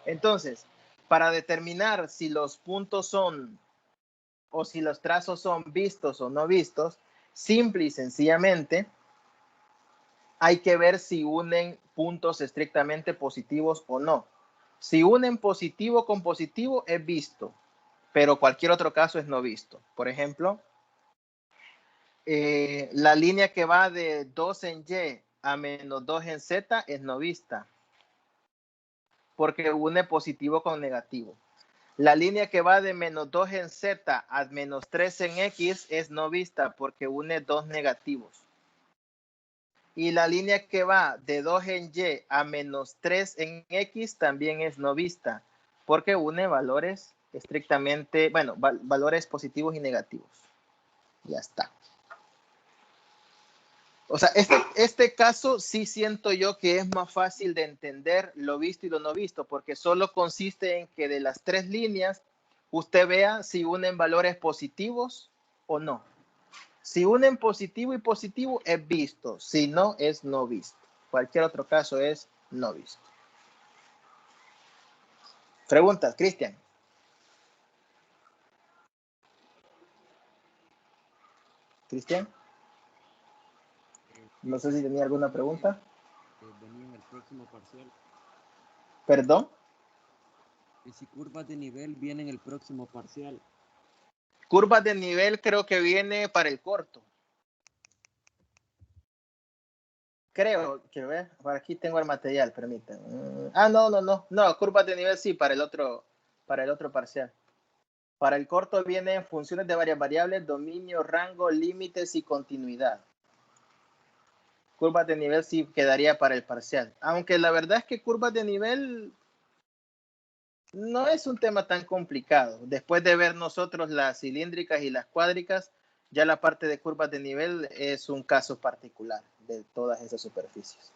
Entonces, para determinar si los puntos son o si los trazos son vistos o no vistos, simple y sencillamente hay que ver si unen puntos estrictamente positivos o no. Si unen positivo con positivo es visto, pero cualquier otro caso es no visto. Por ejemplo, la línea que va de 2 en Y a menos 2 en Z es no vista, porque une positivo con negativo. La línea que va de menos 2 en Z a menos 3 en X es no vista, porque une dos negativos. Y la línea que va de 2 en Y a menos 3 en X también es no vista, porque une valores estrictamente, bueno, valores positivos y negativos. Ya está. O sea, este caso sí siento yo que es más fácil de entender lo visto y lo no visto, porque solo consiste en que de las tres líneas usted vea si unen valores positivos o no. Si unen positivo y positivo es visto, si no es no visto. Cualquier otro caso es no visto. Preguntas, Cristian. Cristian, no sé si tenía alguna pregunta. Venía en el próximo parcial. ¿Perdón? Y si curvas de nivel viene en el próximo parcial. Curvas de nivel creo que viene para el corto. Creo que ve, por aquí tengo el material, permítanme. No, curvas de nivel sí, para el otro parcial. Para el corto vienen funciones de varias variables, dominio, rango, límites y continuidad. Curvas de nivel sí quedaría para el parcial. Aunque la verdad es que curvas de nivel no es un tema tan complicado. Después de ver nosotros las cilíndricas y las cuádricas, ya la parte de curvas de nivel es un caso particular de todas esas superficies.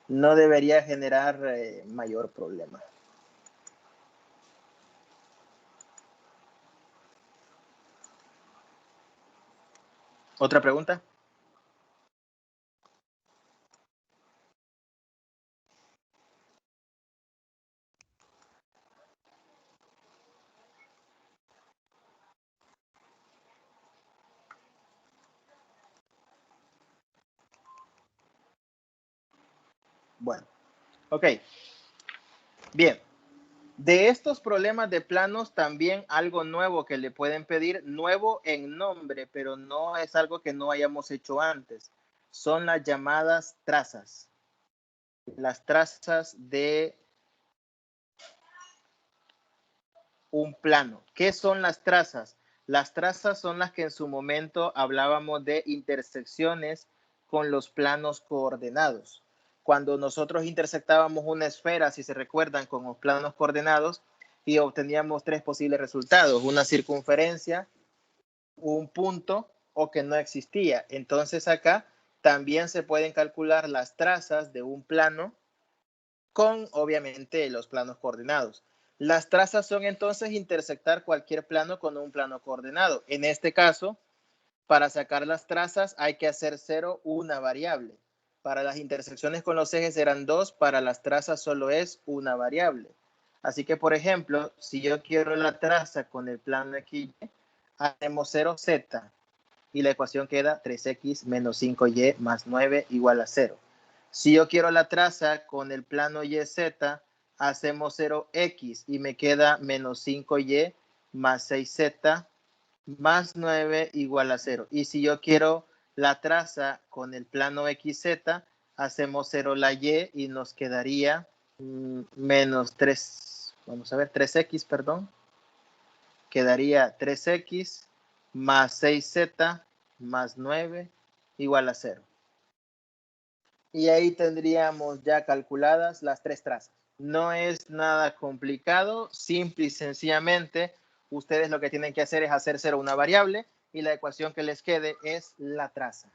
No debería generar mayor problema. ¿Otra pregunta? Bueno, ok. Bien. De estos problemas de planos, también algo nuevo que le pueden pedir, nuevo en nombre, pero no es algo que no hayamos hecho antes. Son las llamadas trazas. Las trazas de un plano. ¿Qué son las trazas? Las trazas son las que en su momento hablábamos de intersecciones con los planos coordenados. Cuando nosotros intersectábamos una esfera, si se recuerdan, con los planos coordenados y obteníamos tres posibles resultados, una circunferencia, un punto o que no existía. Entonces acá también se pueden calcular las trazas de un plano con, obviamente, los planos coordenados. Las trazas son entonces intersectar cualquier plano con un plano coordenado. En este caso, para sacar las trazas hay que hacer 0 una variable. Para las intersecciones con los ejes eran 2, para las trazas solo es una variable. Así que, por ejemplo, si yo quiero la traza con el plano XY, hacemos 0z y la ecuación queda 3x menos 5y más 9 igual a 0. Si yo quiero la traza con el plano YZ, hacemos 0x y me queda menos 5y más 6z más 9 igual a 0. Y si yo quiero la traza con el plano XZ, hacemos 0 la y y nos quedaría menos 3, vamos a ver, 3x, perdón. Quedaría 3x más 6z más 9 igual a 0. Y ahí tendríamos ya calculadas las tres trazas. No es nada complicado, simple y sencillamente ustedes lo que tienen que hacer es hacer 0 una variable y la ecuación que les quede es la traza.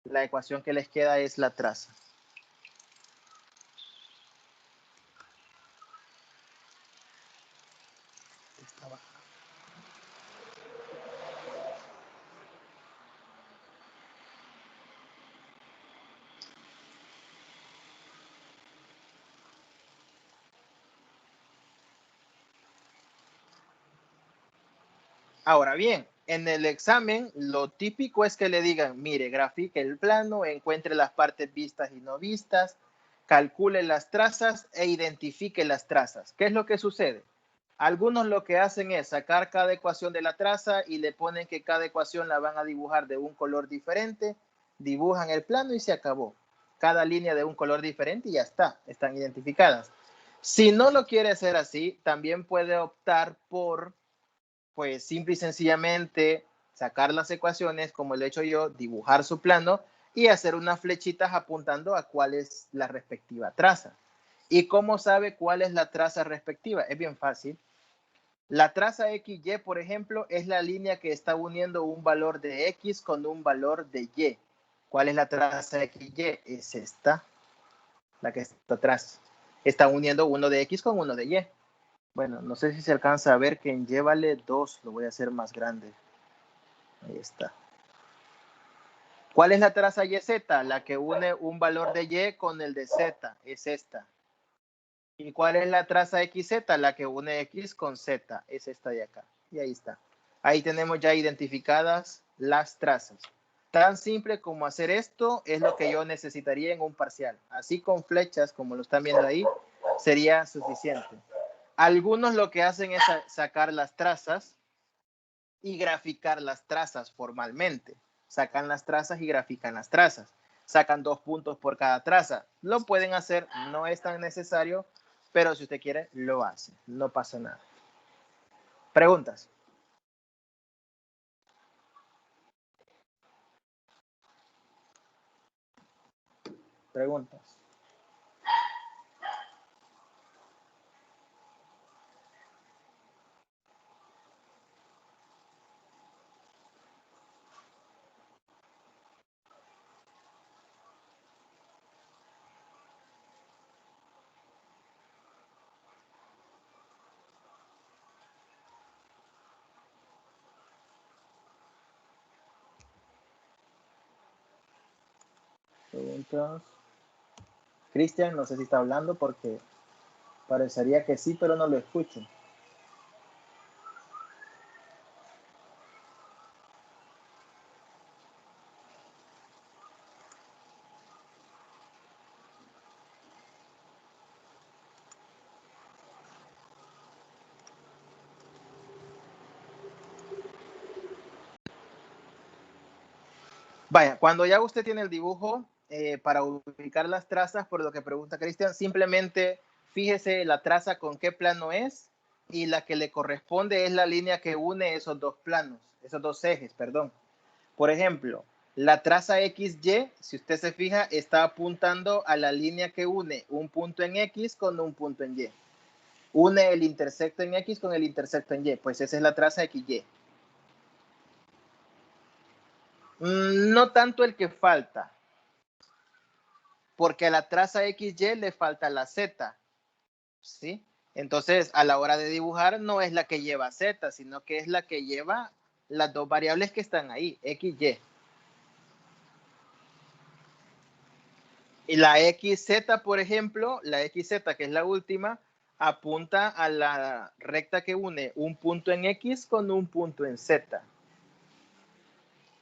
La ecuación que les queda es la traza. Ahora bien, en el examen lo típico es que le digan, mire, grafique el plano, encuentre las partes vistas y no vistas, calcule las trazas e identifique las trazas. ¿Qué es lo que sucede? Algunos lo que hacen es sacar cada ecuación de la traza y le ponen que cada ecuación la van a dibujar de un color diferente, dibujan el plano y se acabó. Cada línea de un color diferente y ya está, están identificadas. Si no lo quiere hacer así, también puede optar por pues simple y sencillamente sacar las ecuaciones como lo he hecho yo, dibujar su plano y hacer unas flechitas apuntando a cuál es la respectiva traza. ¿Y cómo sabe cuál es la traza respectiva? Es bien fácil. La traza XY, por ejemplo, es la línea que está uniendo un valor de X con un valor de Y. ¿Cuál es la traza XY? Es esta, la que está atrás. Está uniendo uno de X con uno de Y. Bueno, no sé si se alcanza a ver que en Y vale 2, lo voy a hacer más grande. Ahí está. ¿Cuál es la traza YZ? La que une un valor de Y con el de Z, es esta. ¿Y cuál es la traza XZ? La que une X con Z, es esta de acá. Y ahí está. Ahí tenemos ya identificadas las trazas. Tan simple como hacer esto es lo que yo necesitaría en un parcial. Así con flechas, como lo están viendo ahí, sería suficiente. Algunos lo que hacen es sacar las trazas y graficar las trazas formalmente. Sacan las trazas y grafican las trazas. Sacan 2 puntos por cada traza. Lo pueden hacer, no es tan necesario, pero si usted quiere, lo hace. No pasa nada. ¿Preguntas? ¿Preguntas? ¿Preguntas? Cristian, no sé si está hablando porque parecería que sí, pero no lo escucho. Vaya, cuando ya usted tiene el dibujo para ubicar las trazas, por lo que pregunta Cristian, simplemente fíjese la traza con qué plano es y la que le corresponde es la línea que une esos dos planos, esos dos ejes, perdón. Por ejemplo, la traza XY, si usted se fija, está apuntando a la línea que une un punto en X con un punto en Y. Une el intersecto en X con el intersecto en Y, pues esa es la traza XY. No tanto el que falta, porque a la traza XY le falta la Z, ¿sí? Entonces, a la hora de dibujar no es la que lleva Z, sino que es la que lleva las dos variables que están ahí, X, Y. Y la XZ, por ejemplo, la XZ, que es la última, apunta a la recta que une un punto en X con un punto en Z.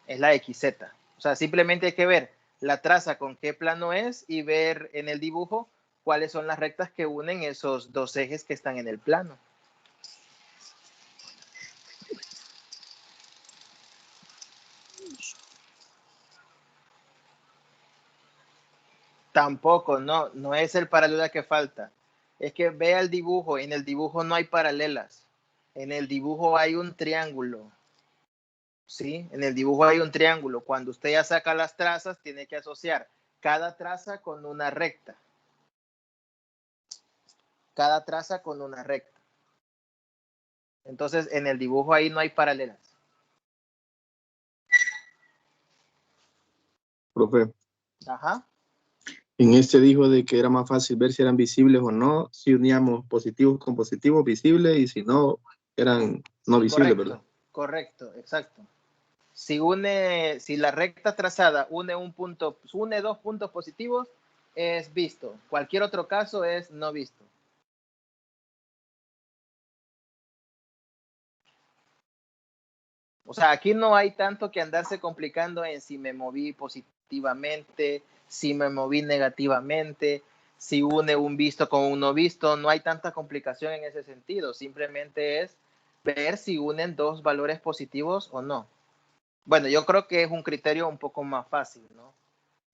Es la XZ. O sea, simplemente hay que ver la traza con qué plano es y ver en el dibujo cuáles son las rectas que unen esos dos ejes que están en el plano. Tampoco, no es el paralelo que falta. Es que vea el dibujo, en el dibujo no hay paralelas. En el dibujo hay un triángulo. ¿Sí? En el dibujo hay un triángulo. Cuando usted ya saca las trazas, tiene que asociar cada traza con una recta. Cada traza con una recta. Entonces, en el dibujo ahí no hay paralelas. Profe, Ajá. en este dijo de que era más fácil ver si eran visibles o no, si uníamos positivos con positivos visibles y si no, eran no visibles, ¿verdad? Correcto, exacto. Si la recta trazada une dos puntos positivos, es visto. Cualquier otro caso es no visto. O sea, aquí no hay tanto que andarse complicando en si me moví positivamente, si me moví negativamente, si une un visto con un no visto. No hay tanta complicación en ese sentido. Simplemente es ver si unen dos valores positivos o no. Bueno, yo creo que es un criterio un poco más fácil, ¿no?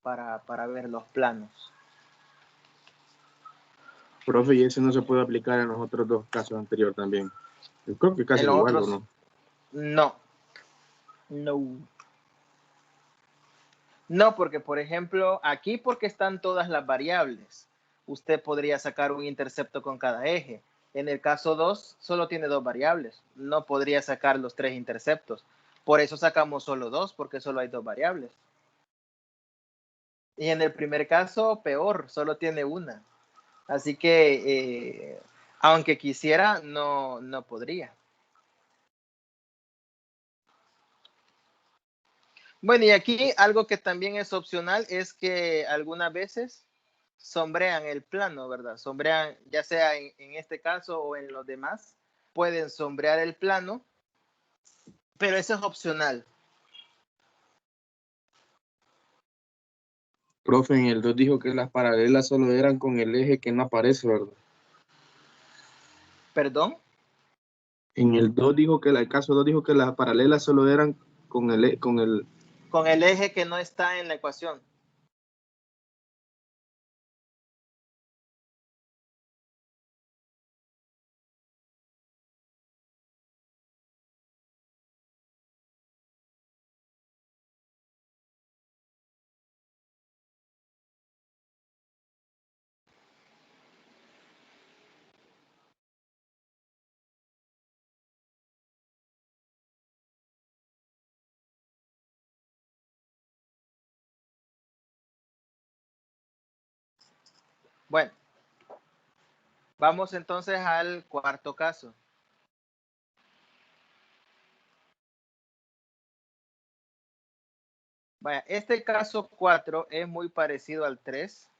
Para ver los planos. Profe, y ese no se puede aplicar en los otros dos casos anteriores también. Yo creo que casi En los igual, otros, ¿o no? No, porque por ejemplo, aquí porque están todas las variables, usted podría sacar un intercepto con cada eje. En el caso 2, solo tiene dos variables. No podría sacar los tres interceptos. Por eso sacamos solo dos, porque solo hay dos variables. Y en el primer caso, peor, solo tiene una. Así que, aunque quisiera, no podría. Bueno, y aquí algo que también es opcional es que algunas veces sombrean el plano, ¿verdad? Sombrean, ya sea en este caso o en los demás, pueden sombrear el plano, pero eso es opcional. Profe, en el 2 dijo que las paralelas solo eran con el eje que no aparece, ¿verdad? ¿Perdón? En el 2 dijo que el caso 2 dijo que las paralelas solo eran con el Con el eje que no está en la ecuación. Bueno, vamos entonces al cuarto caso. Vaya, este caso 4 es muy parecido al 3.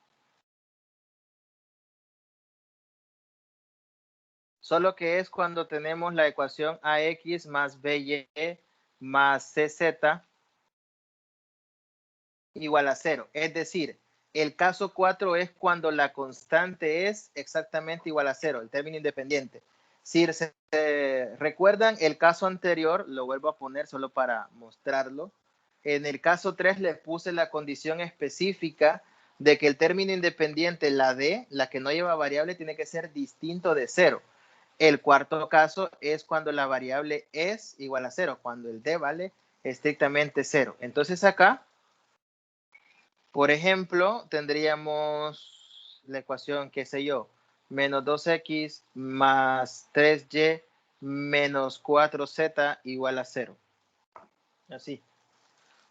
Solo que es cuando tenemos la ecuación AX más BY más CZ igual a 0. Es decir, el caso 4 es cuando la constante es exactamente igual a 0, el término independiente. Si recuerdan el caso anterior, lo vuelvo a poner solo para mostrarlo. En el caso 3 le puse la condición específica de que el término independiente, la D, la que no lleva variable, tiene que ser distinto de 0. El cuarto caso es cuando la variable es igual a 0, cuando el D vale estrictamente 0. Entonces acá, por ejemplo, tendríamos la ecuación, qué sé yo, menos 2x más 3y menos 4z igual a 0. Así.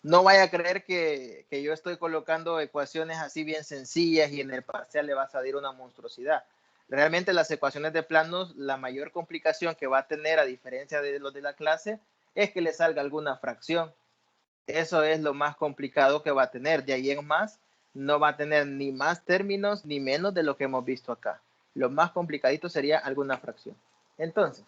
No vaya a creer que yo estoy colocando ecuaciones así bien sencillas y en el parcial le va a salir una monstruosidad. Realmente las ecuaciones de planos, la mayor complicación que va a tener, a diferencia de los de la clase, es que le salga alguna fracción. Eso es lo más complicado que va a tener. De ahí en más, no va a tener ni más términos ni menos de lo que hemos visto acá. Lo más complicadito sería alguna fracción. Entonces,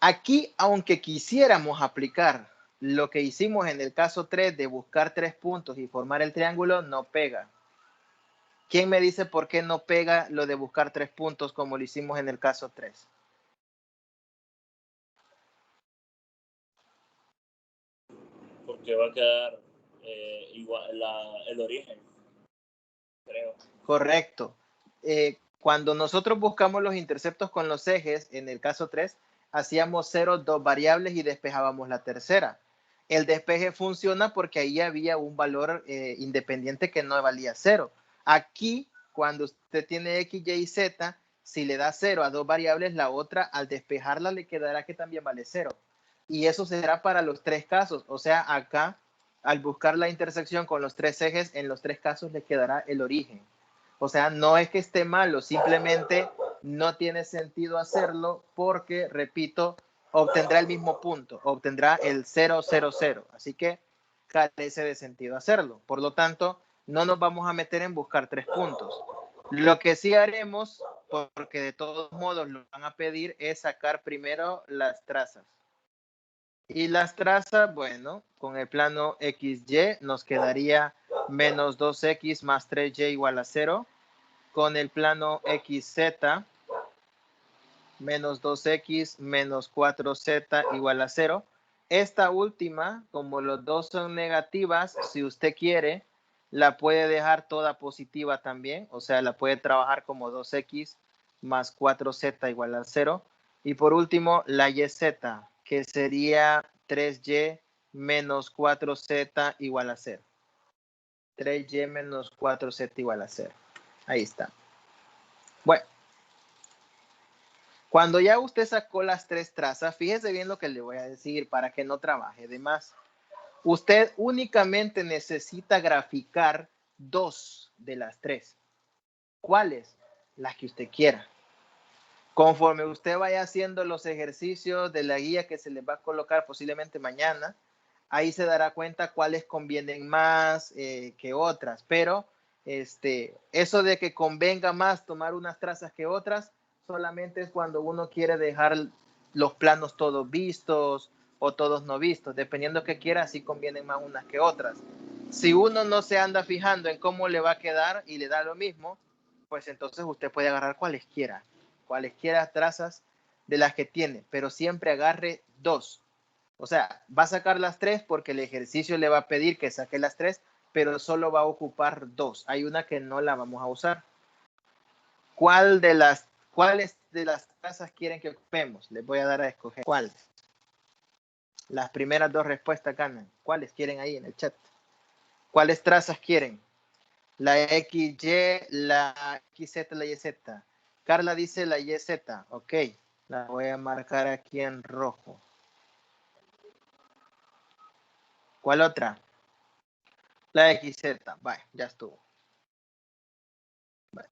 aquí, aunque quisiéramos aplicar lo que hicimos en el caso 3 de buscar 3 puntos y formar el triángulo, no pega. ¿Quién me dice por qué no pega lo de buscar 3 puntos como lo hicimos en el caso 3? Porque va a quedar igual el origen, creo. Correcto. Cuando nosotros buscamos los interceptos con los ejes, en el caso 3, hacíamos 0, 2 variables y despejábamos la tercera. El despeje funciona porque ahí había un valor independiente que no valía 0. Aquí, cuando usted tiene x, y, z, si le da 0 a 2 variables, la otra al despejarla le quedará que también vale 0. Y eso será para los 3 casos. O sea, acá, al buscar la intersección con los 3 ejes, en los 3 casos le quedará el origen. O sea, no es que esté malo, simplemente no tiene sentido hacerlo porque, repito, obtendrá el mismo punto, obtendrá el 0, 0, 0. Así que carece de sentido hacerlo. Por lo tanto, no nos vamos a meter en buscar 3 puntos. Lo que sí haremos, porque de todos modos lo van a pedir, es sacar primero las trazas. Y las trazas, bueno, con el plano XY nos quedaría menos 2x más 3y igual a 0. Con el plano XZ, menos 2x menos 4z igual a 0. Esta última, como los dos son negativas, si usted quiere, la puede dejar toda positiva también. O sea, la puede trabajar como 2x más 4z igual a 0. Y por último, la YZ, que sería 3y menos 4z igual a 0. 3y menos 4z igual a 0. Ahí está. Bueno, cuando ya usted sacó las 3 trazas, fíjese bien lo que le voy a decir para que no trabaje de más. Usted únicamente necesita graficar 2 de las 3. ¿Cuáles? Las que usted quiera. Conforme usted vaya haciendo los ejercicios de la guía que se les va a colocar posiblemente mañana, ahí se dará cuenta cuáles convienen más que otras. Pero eso de que convenga más tomar unas trazas que otras, solamente es cuando uno quiere dejar los planos todos vistos o todos no vistos. Dependiendo que quiera, así convienen más unas que otras. Si uno no se anda fijando en cómo le va a quedar y le da lo mismo, pues entonces usted puede agarrar cualesquiera trazas de las que tiene, pero siempre agarre 2. O sea, va a sacar las 3 porque el ejercicio le va a pedir que saque las 3, pero solo va a ocupar 2. Hay una que no la vamos a usar. ¿Cuáles de las trazas quieren que ocupemos? Les voy a dar a escoger. ¿Cuáles? Las primeras 2 respuestas ganan. ¿Cuáles quieren ahí en el chat? ¿Cuáles trazas quieren? La XY, la XZ, la YZ. Carla dice la YZ. Ok, la voy a marcar aquí en rojo. ¿Cuál otra? La XZ. Vale, ya estuvo. Vale.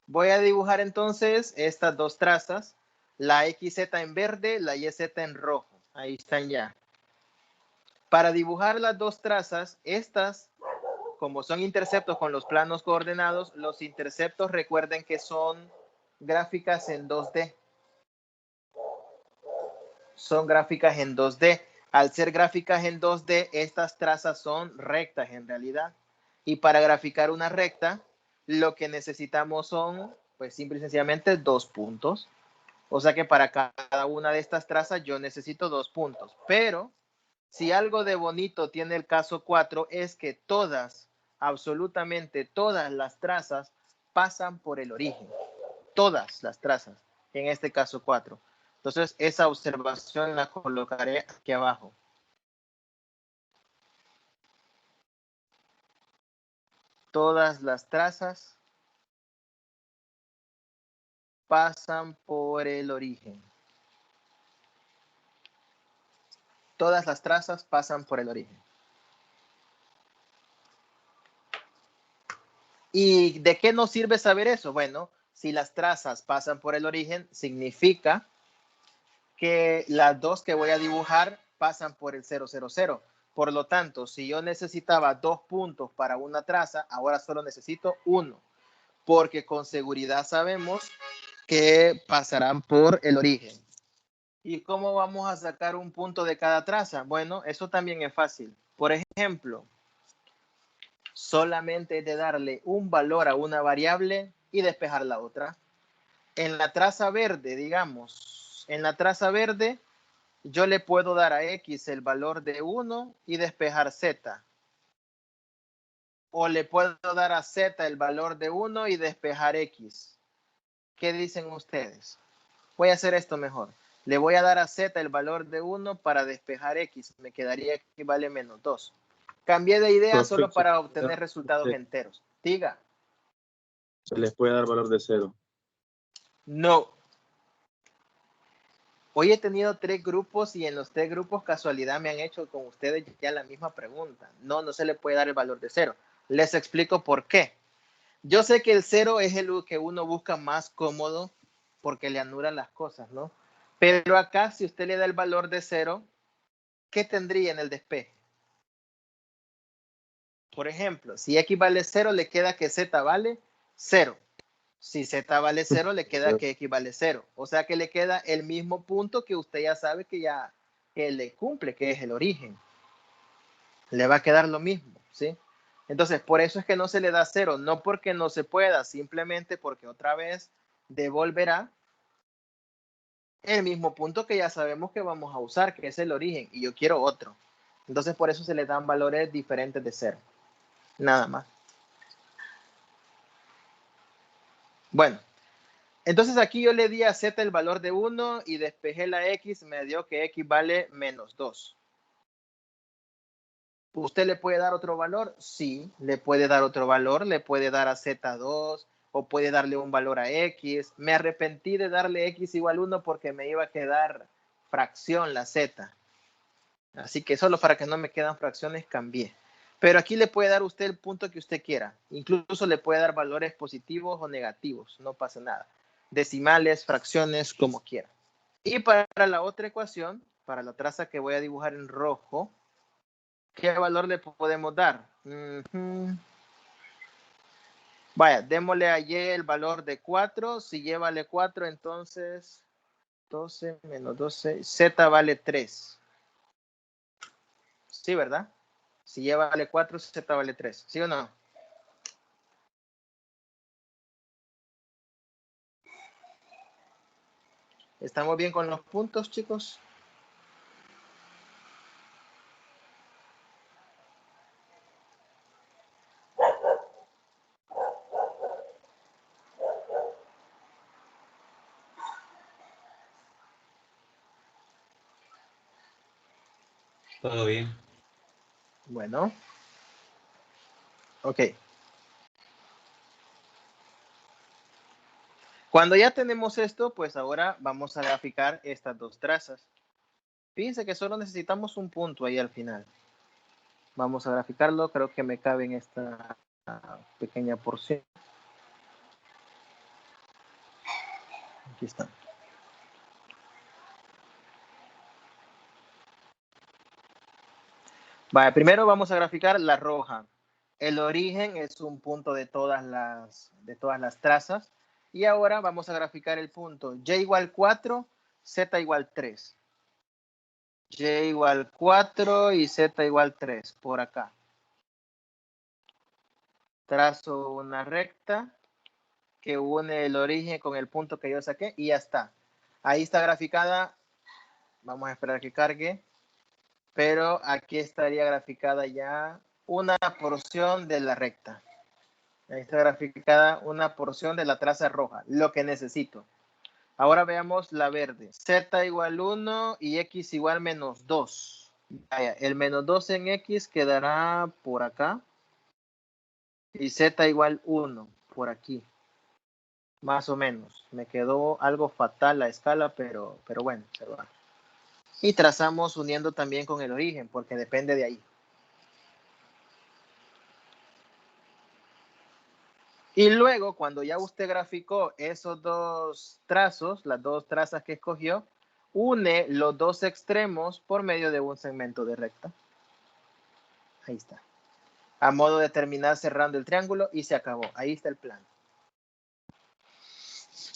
Voy a dibujar entonces estas 2 trazas. La XZ en verde, la YZ en rojo. Ahí están ya. Para dibujar las 2 trazas, estas, como son interceptos con los planos coordenados, los interceptos recuerden que son gráficas en 2D. Son gráficas en 2D. Al ser gráficas en 2D, estas trazas son rectas en realidad. Y para graficar una recta, lo que necesitamos son, pues simple y sencillamente, 2 puntos. O sea que para cada una de estas trazas yo necesito 2 puntos. Pero si algo de bonito tiene el caso 4 es que todas, absolutamente todas las trazas pasan por el origen. Todas las trazas, en este caso 4. Entonces, esa observación la colocaré aquí abajo. Todas las trazas pasan por el origen. Todas las trazas pasan por el origen. ¿Y de qué nos sirve saber eso? Bueno, si las trazas pasan por el origen, significa que las 2 que voy a dibujar pasan por el 0, 0, 0. Por lo tanto, si yo necesitaba 2 puntos para una traza, ahora solo necesito 1, porque con seguridad sabemos que pasarán por el origen. ¿Y cómo vamos a sacar un punto de cada traza? Bueno, eso también es fácil. Por ejemplo, Solamente es de darle un valor a una variable y despejar la otra. En la traza verde, digamos, en la traza verde, yo le puedo dar a X el valor de 1 y despejar Z. O le puedo dar a Z el valor de 1 y despejar X. ¿Qué dicen ustedes? Voy a hacer esto mejor. Le voy a dar a Z el valor de 1 para despejar X. Me quedaría que vale menos 2. Cambié de idea solo Profe, para obtener resultados enteros. Diga. se les puede dar valor de 0. No. Hoy he tenido 3 grupos y en los 3 grupos casualidad me han hecho con ustedes ya la misma pregunta. No, no se le puede dar el valor de 0. Les explico por qué. Yo sé que el 0 es el que uno busca más cómodo porque le anula las cosas, ¿no? Pero acá, si usted le da el valor de 0, ¿qué tendría en el despeje? Por ejemplo, si X vale 0, le queda que Z vale 0. Si Z vale 0, le queda que X vale 0. O sea que le queda el mismo punto que usted ya sabe que le cumple, que es el origen. Le va a quedar lo mismo, ¿sí? Entonces, por eso es que no se le da 0, no porque no se pueda, simplemente porque otra vez devolverá el mismo punto que ya sabemos que vamos a usar, que es el origen, y yo quiero otro. Entonces, por eso se le dan valores diferentes de 0. Nada más. Bueno, entonces aquí yo le di a Z el valor de 1 y despejé la X, me dio que X vale menos 2. ¿Usted le puede dar otro valor? Sí, le puede dar otro valor, le puede dar a Z2 o puede darle un valor a X. Me arrepentí de darle X igual 1 porque me iba a quedar fracción la Z. Así que solo para que no me quedan fracciones cambié. Pero aquí le puede dar usted el punto que usted quiera. Incluso le puede dar valores positivos o negativos, no pasa nada. Decimales, fracciones, como quiera. Y para la otra ecuación, para la traza que voy a dibujar en rojo, ¿qué valor le podemos dar? Vaya, démosle a Y el valor de 4. Si Y vale 4, entonces 12 menos 12, Z vale 3. Sí, ¿verdad? Si Y vale 4, Z vale 3. ¿Sí o no? ¿Estamos bien con los puntos, chicos? Todo bien. Bueno. Ok. Cuando ya tenemos esto, pues ahora vamos a graficar estas dos trazas. Fíjense que solo necesitamos un punto ahí al final. Vamos a graficarlo. Creo que me cabe en esta pequeña porción. Aquí está. Vale, primero vamos a graficar la roja. El origen es un punto de todas las trazas. Y ahora vamos a graficar el punto Y igual 4, Z igual 3. Y igual 4 y Z igual 3, por acá. Trazo una recta que une el origen con el punto que yo saqué y ya está. Ahí está graficada. Vamos a esperar que cargue. Pero aquí estaría graficada ya una porción de la recta. Ahí está graficada una porción de la traza roja, lo que necesito. Ahora veamos la verde. Z igual 1 y X igual menos 2. Vaya, el menos 2 en X quedará por acá. Y Z igual 1 por aquí. Más o menos. Me quedó algo fatal la escala, pero bueno, se va. Y trazamos uniendo también con el origen, porque depende de ahí. Y luego, cuando ya usted graficó esos dos trazos, las dos trazas que escogió, une los dos extremos por medio de un segmento de recta. Ahí está. A modo de terminar cerrando el triángulo y se acabó. Ahí está el plano.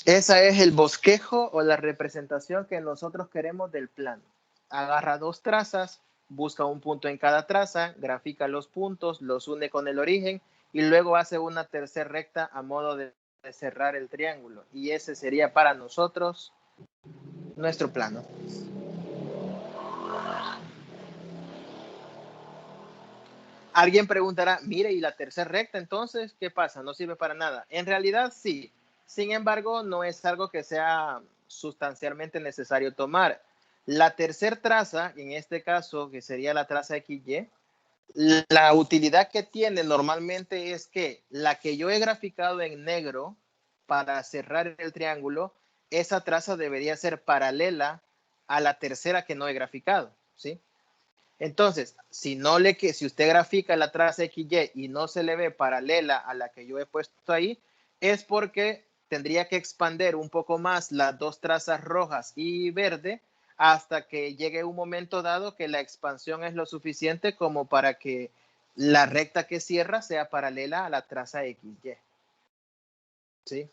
Ese es el bosquejo o la representación que nosotros queremos del plano. Agarra dos trazas, busca un punto en cada traza, grafica los puntos, los une con el origen y luego hace una tercera recta a modo de cerrar el triángulo. Y ese sería para nosotros nuestro plano. Alguien preguntará, mire, ¿y la tercera recta entonces qué pasa? ¿No sirve para nada? En realidad sí. Sin embargo, no es algo que sea sustancialmente necesario tomar. La tercera traza, en este caso, que sería la traza XY, la utilidad que tiene normalmente es que la que yo he graficado en negro para cerrar el triángulo, esa traza debería ser paralela a la tercera que no he graficado, ¿sí? Entonces, si usted grafica la traza XY y no se le ve paralela a la que yo he puesto ahí, es porque tendría que expandir un poco más las dos trazas rojas y verde hasta que llegue un momento dado que la expansión es lo suficiente como para que la recta que cierra sea paralela a la traza XY. ¿Sí?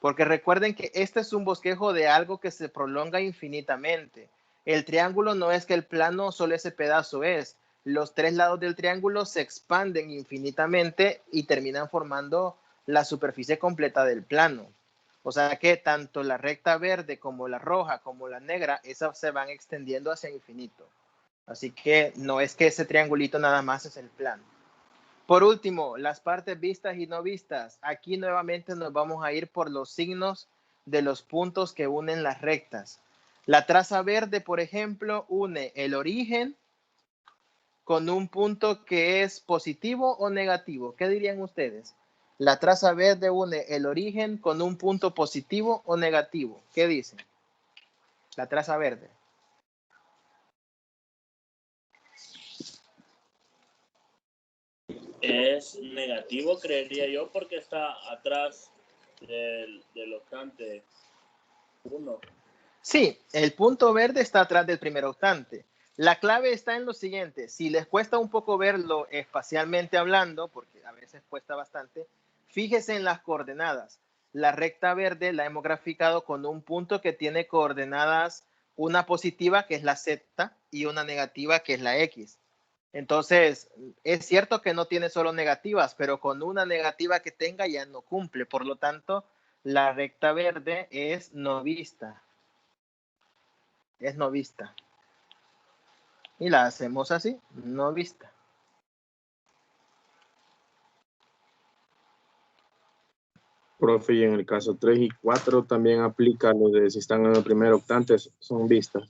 Porque recuerden que este es un bosquejo de algo que se prolonga infinitamente. El triángulo no es que el plano solo ese pedazo es. Los tres lados del triángulo se expanden infinitamente y terminan formando la superficie completa del plano. O sea que tanto la recta verde como la roja como la negra, esas se van extendiendo hacia infinito. Así que no es que ese triangulito nada más es el plano. Por último, las partes vistas y no vistas. Aquí nuevamente nos vamos a ir por los signos de los puntos que unen las rectas. La traza verde, por ejemplo, une el origen con un punto que es positivo o negativo. ¿Qué dirían ustedes? La traza verde une el origen con un punto positivo o negativo. ¿Qué dicen? La traza verde. Es negativo, creería yo, porque está atrás del octante 1. Sí, el punto verde está atrás del primer octante. La clave está en lo siguiente. Si les cuesta un poco verlo espacialmente hablando, porque a veces cuesta bastante, fíjese en las coordenadas. La recta verde la hemos graficado con un punto que tiene coordenadas, una positiva que es la Z y una negativa que es la X. Entonces, es cierto que no tiene solo negativas, pero con una negativa que tenga ya no cumple. Por lo tanto, la recta verde es no vista. Es no vista. Y la hacemos así, no vista. Profe, y en el caso 3 y 4 también aplica lo de si están en el primer octante, son vistas.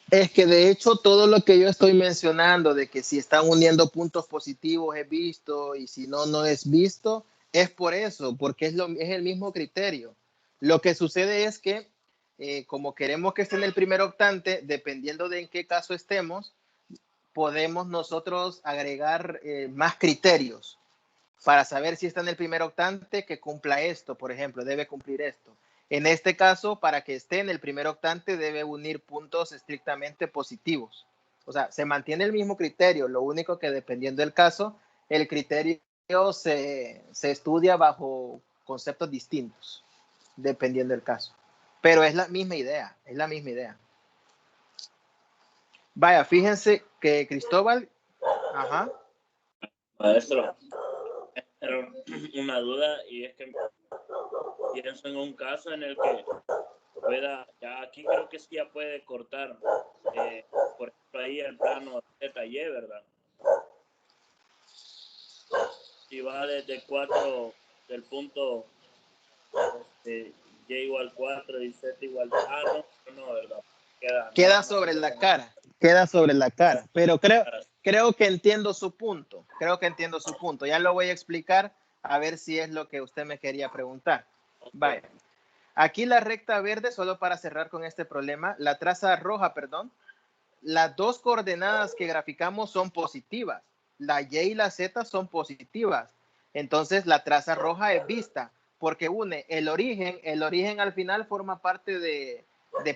Es que de hecho todo lo que yo estoy mencionando de que si están uniendo puntos positivos es visto y si no, no es visto, es por eso, porque es el mismo criterio. Lo que sucede es que como queremos que esté en el primer octante, dependiendo de en qué caso estemos, podemos nosotros agregar más criterios para saber si está en el primer octante que cumpla esto, por ejemplo, debe cumplir esto. En este caso, para que esté en el primer octante, debe unir puntos estrictamente positivos. O sea, se mantiene el mismo criterio, lo único que dependiendo del caso, el criterio se estudia bajo conceptos distintos, dependiendo del caso. Pero es la misma idea, es la misma idea. Vaya, fíjense que Cristóbal, ajá. Maestro, era una duda y es que pienso en un caso en el que pueda, ya aquí creo que sí ya puede cortar, por ejemplo, ahí el plano ZY, ¿verdad? Si va desde 4, del punto Y igual 4 y Z igual, no, ¿verdad? Queda sobre la cara, queda sobre la cara, pero creo que entiendo su punto, ya lo voy a explicar a ver si es lo que usted me quería preguntar. Vaya, aquí la recta verde, solo para cerrar con este problema, la traza roja, perdón, las dos coordenadas que graficamos son positivas, la Y y la Z son positivas, entonces la traza roja es vista, porque une el origen al final forma parte de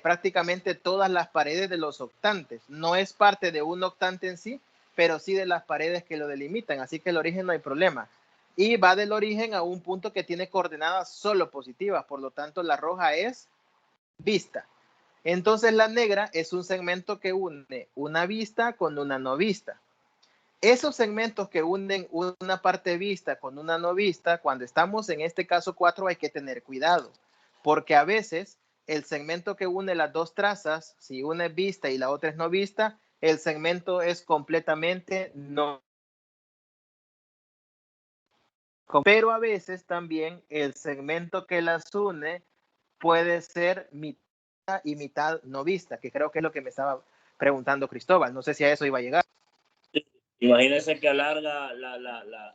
prácticamente todas las paredes de los octantes. No es parte de un octante en sí, pero sí de las paredes que lo delimitan, así que el origen no hay problema. Y va del origen a un punto que tiene coordenadas solo positivas, por lo tanto la roja es vista. Entonces la negra es un segmento que une una vista con una no vista. Esos segmentos que unen una parte vista con una no vista, cuando estamos en este caso 4 hay que tener cuidado, porque a veces el segmento que une las dos trazas, si una es vista y la otra es no vista, el segmento es completamente no. Pero a veces también el segmento que las une puede ser mitad y mitad no vista, que creo que es lo que me estaba preguntando Cristóbal. No sé si a eso iba a llegar. Imagínense que alarga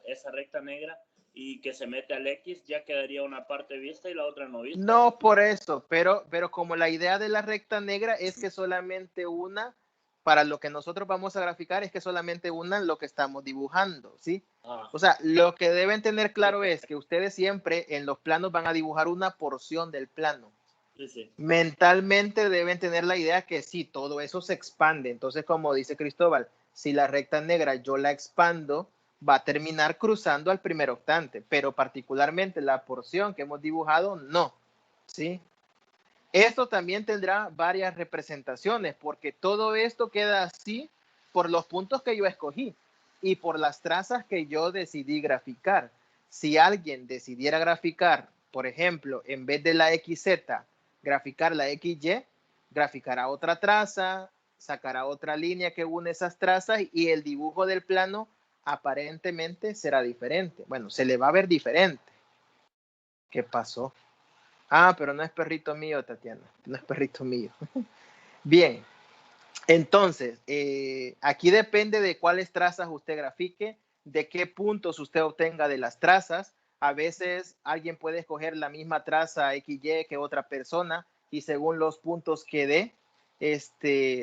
esa recta negra y que se mete al X, ya quedaría una parte vista y la otra no vista. No por eso, pero como la idea de la recta negra es que solamente una, para lo que nosotros vamos a graficar, es que solamente una lo que estamos dibujando, ¿sí? O sea, lo que deben tener claro es que ustedes siempre en los planos van a dibujar una porción del plano. Sí. Mentalmente deben tener la idea que sí, todo eso se expande. Entonces, como dice Cristóbal, si la recta negra yo la expando, va a terminar cruzando al primer octante, pero particularmente la porción que hemos dibujado, no. ¿Sí? Esto también tendrá varias representaciones, porque todo esto queda así por los puntos que yo escogí y por las trazas que yo decidí graficar. Si alguien decidiera graficar, por ejemplo, en vez de la XZ, graficar la XY, graficará otra traza, sacará otra línea que une esas trazas y el dibujo del plano aparentemente será diferente. Bueno, se le va a ver diferente. ¿Qué pasó? Ah, pero no es perrito mío, Tatiana. No es perrito mío. Bien. Entonces, aquí depende de cuáles trazas usted grafique, de qué puntos usted obtenga de las trazas. A veces alguien puede escoger la misma traza XY que otra persona y según los puntos que dé,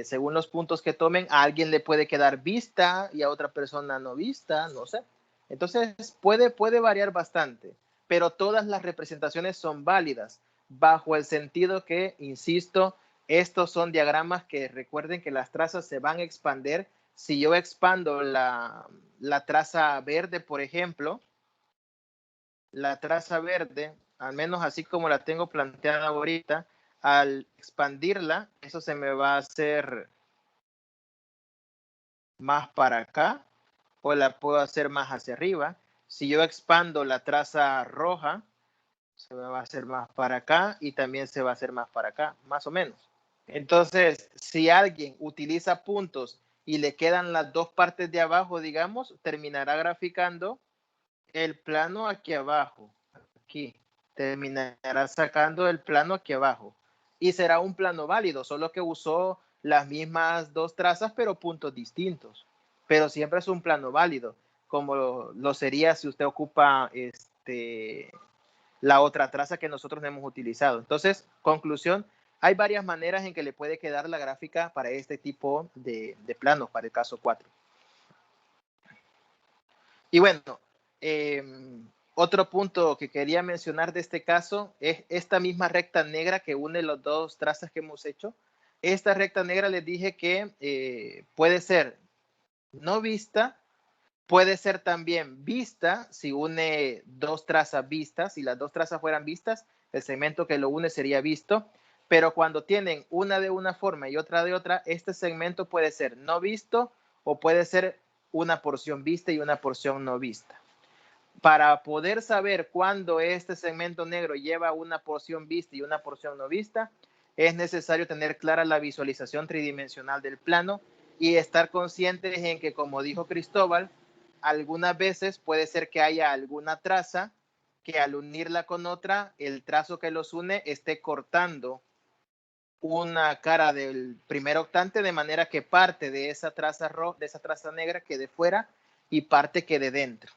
según los puntos que tomen, a alguien le puede quedar vista y a otra persona no vista, no sé. Entonces, puede variar bastante, pero todas las representaciones son válidas bajo el sentido que, insisto, estos son diagramas que recuerden que las trazas se van a expandir. Si yo expando la traza verde, por ejemplo, la traza verde, al menos así como la tengo planteada ahorita, al expandirla, eso se me va a hacer más para acá o la puedo hacer más hacia arriba. Si yo expando la traza roja, se me va a hacer más para acá y también se va a hacer más para acá, más o menos. Entonces, si alguien utiliza puntos y le quedan las dos partes de abajo, digamos, terminará graficando el plano aquí abajo, aquí. Terminará sacando el plano aquí abajo. Y será un plano válido, solo que usó las mismas dos trazas, pero puntos distintos. Pero siempre es un plano válido, como lo sería si usted ocupa la otra traza que nosotros hemos utilizado. Entonces, conclusión, hay varias maneras en que le puede quedar la gráfica para este tipo de planos, para el caso 4. Y bueno, otro punto que quería mencionar de este caso es esta misma recta negra que une las dos trazas que hemos hecho. Esta recta negra les dije que puede ser no vista, puede ser también vista si une dos trazas vistas. Si las dos trazas fueran vistas, el segmento que lo une sería visto. Pero cuando tienen una de una forma y otra de otra, este segmento puede ser no visto o puede ser una porción vista y una porción no vista. Para poder saber cuándo este segmento negro lleva una porción vista y una porción no vista, es necesario tener clara la visualización tridimensional del plano y estar conscientes en que, como dijo Cristóbal, algunas veces puede ser que haya alguna traza que al unirla con otra, el trazo que los une esté cortando una cara del primer octante de manera que parte de esa traza roja, de esa traza negra quede fuera y parte quede dentro.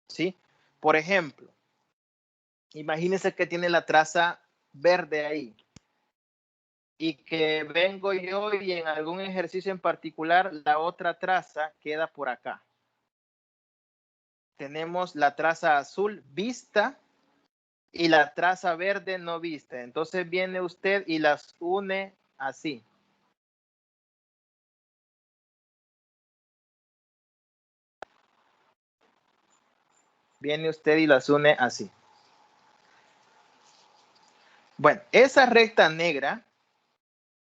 ¿Sí? Por ejemplo, imagínense que tiene la traza verde ahí y que vengo yo y en algún ejercicio en particular la otra traza queda por acá. Tenemos la traza azul vista y la traza verde no vista. Entonces viene usted y las une así. Viene usted y las une así. Bueno, esa recta negra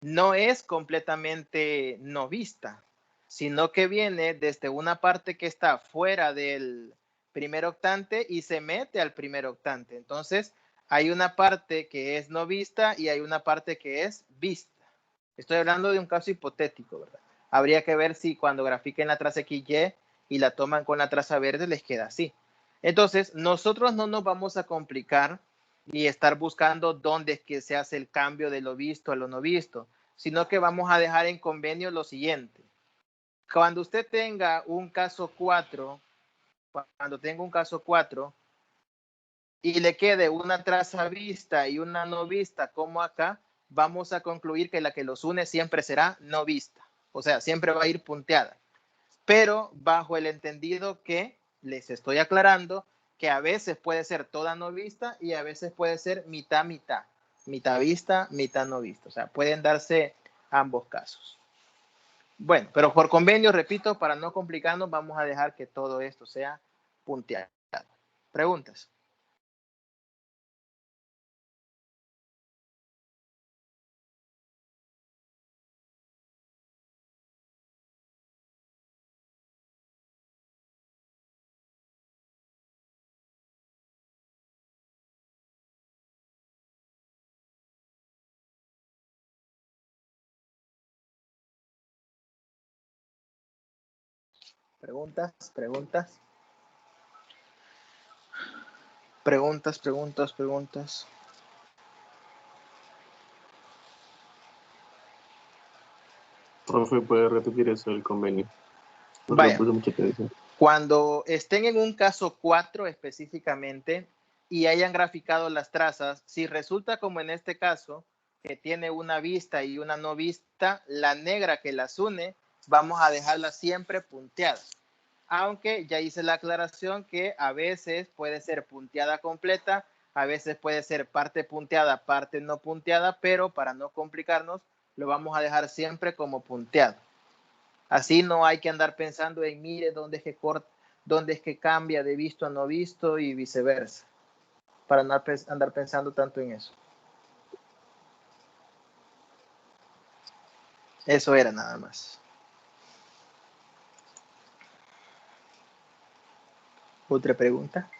no es completamente no vista, sino que viene desde una parte que está fuera del primer octante y se mete al primer octante. Entonces, hay una parte que es no vista y hay una parte que es vista. Estoy hablando de un caso hipotético, ¿verdad? Habría que ver si cuando grafiquen la traza XY y la toman con la traza verde les queda así. Entonces, nosotros no nos vamos a complicar y estar buscando dónde es que se hace el cambio de lo visto a lo no visto, sino que vamos a dejar en convenio lo siguiente. Cuando usted tenga un caso 4, y le quede una traza vista y una no vista como acá, vamos a concluir que la que los une siempre será no vista. O sea, siempre va a ir punteada. Pero bajo el entendido que les estoy aclarando que a veces puede ser toda no vista y a veces puede ser mitad, mitad. Mitad vista, mitad no vista. O sea, pueden darse ambos casos. Bueno, pero por convenio, repito, para no complicarnos, vamos a dejar que todo esto sea punteado. ¿Preguntas? Preguntas, preguntas. Preguntas, preguntas, preguntas. Profe, ¿puede repetir eso del convenio? No le Vaya, puse mucha atención. cuando estén en un caso 4 específicamente y hayan graficado las trazas, si resulta como en este caso, que tiene una vista y una no vista, la negra que las une, vamos a dejarla siempre punteadas. Aunque ya hice la aclaración que a veces puede ser punteada completa, a veces puede ser parte punteada, parte no punteada, pero para no complicarnos, lo vamos a dejar siempre como punteado. Así no hay que andar pensando en, mire, dónde es que corta, dónde es que cambia de visto a no visto y viceversa, para no andar pensando tanto en eso. Eso era nada más. ¿Otra pregunta?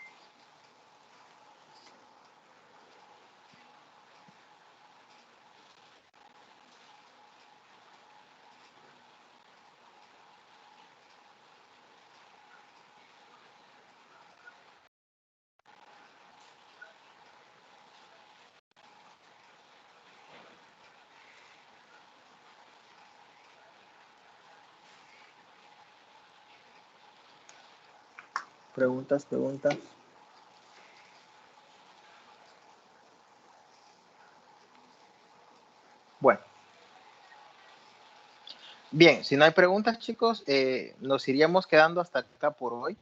Preguntas, preguntas. Bueno. Bien, si no hay preguntas, chicos, nos iríamos quedando hasta acá por hoy.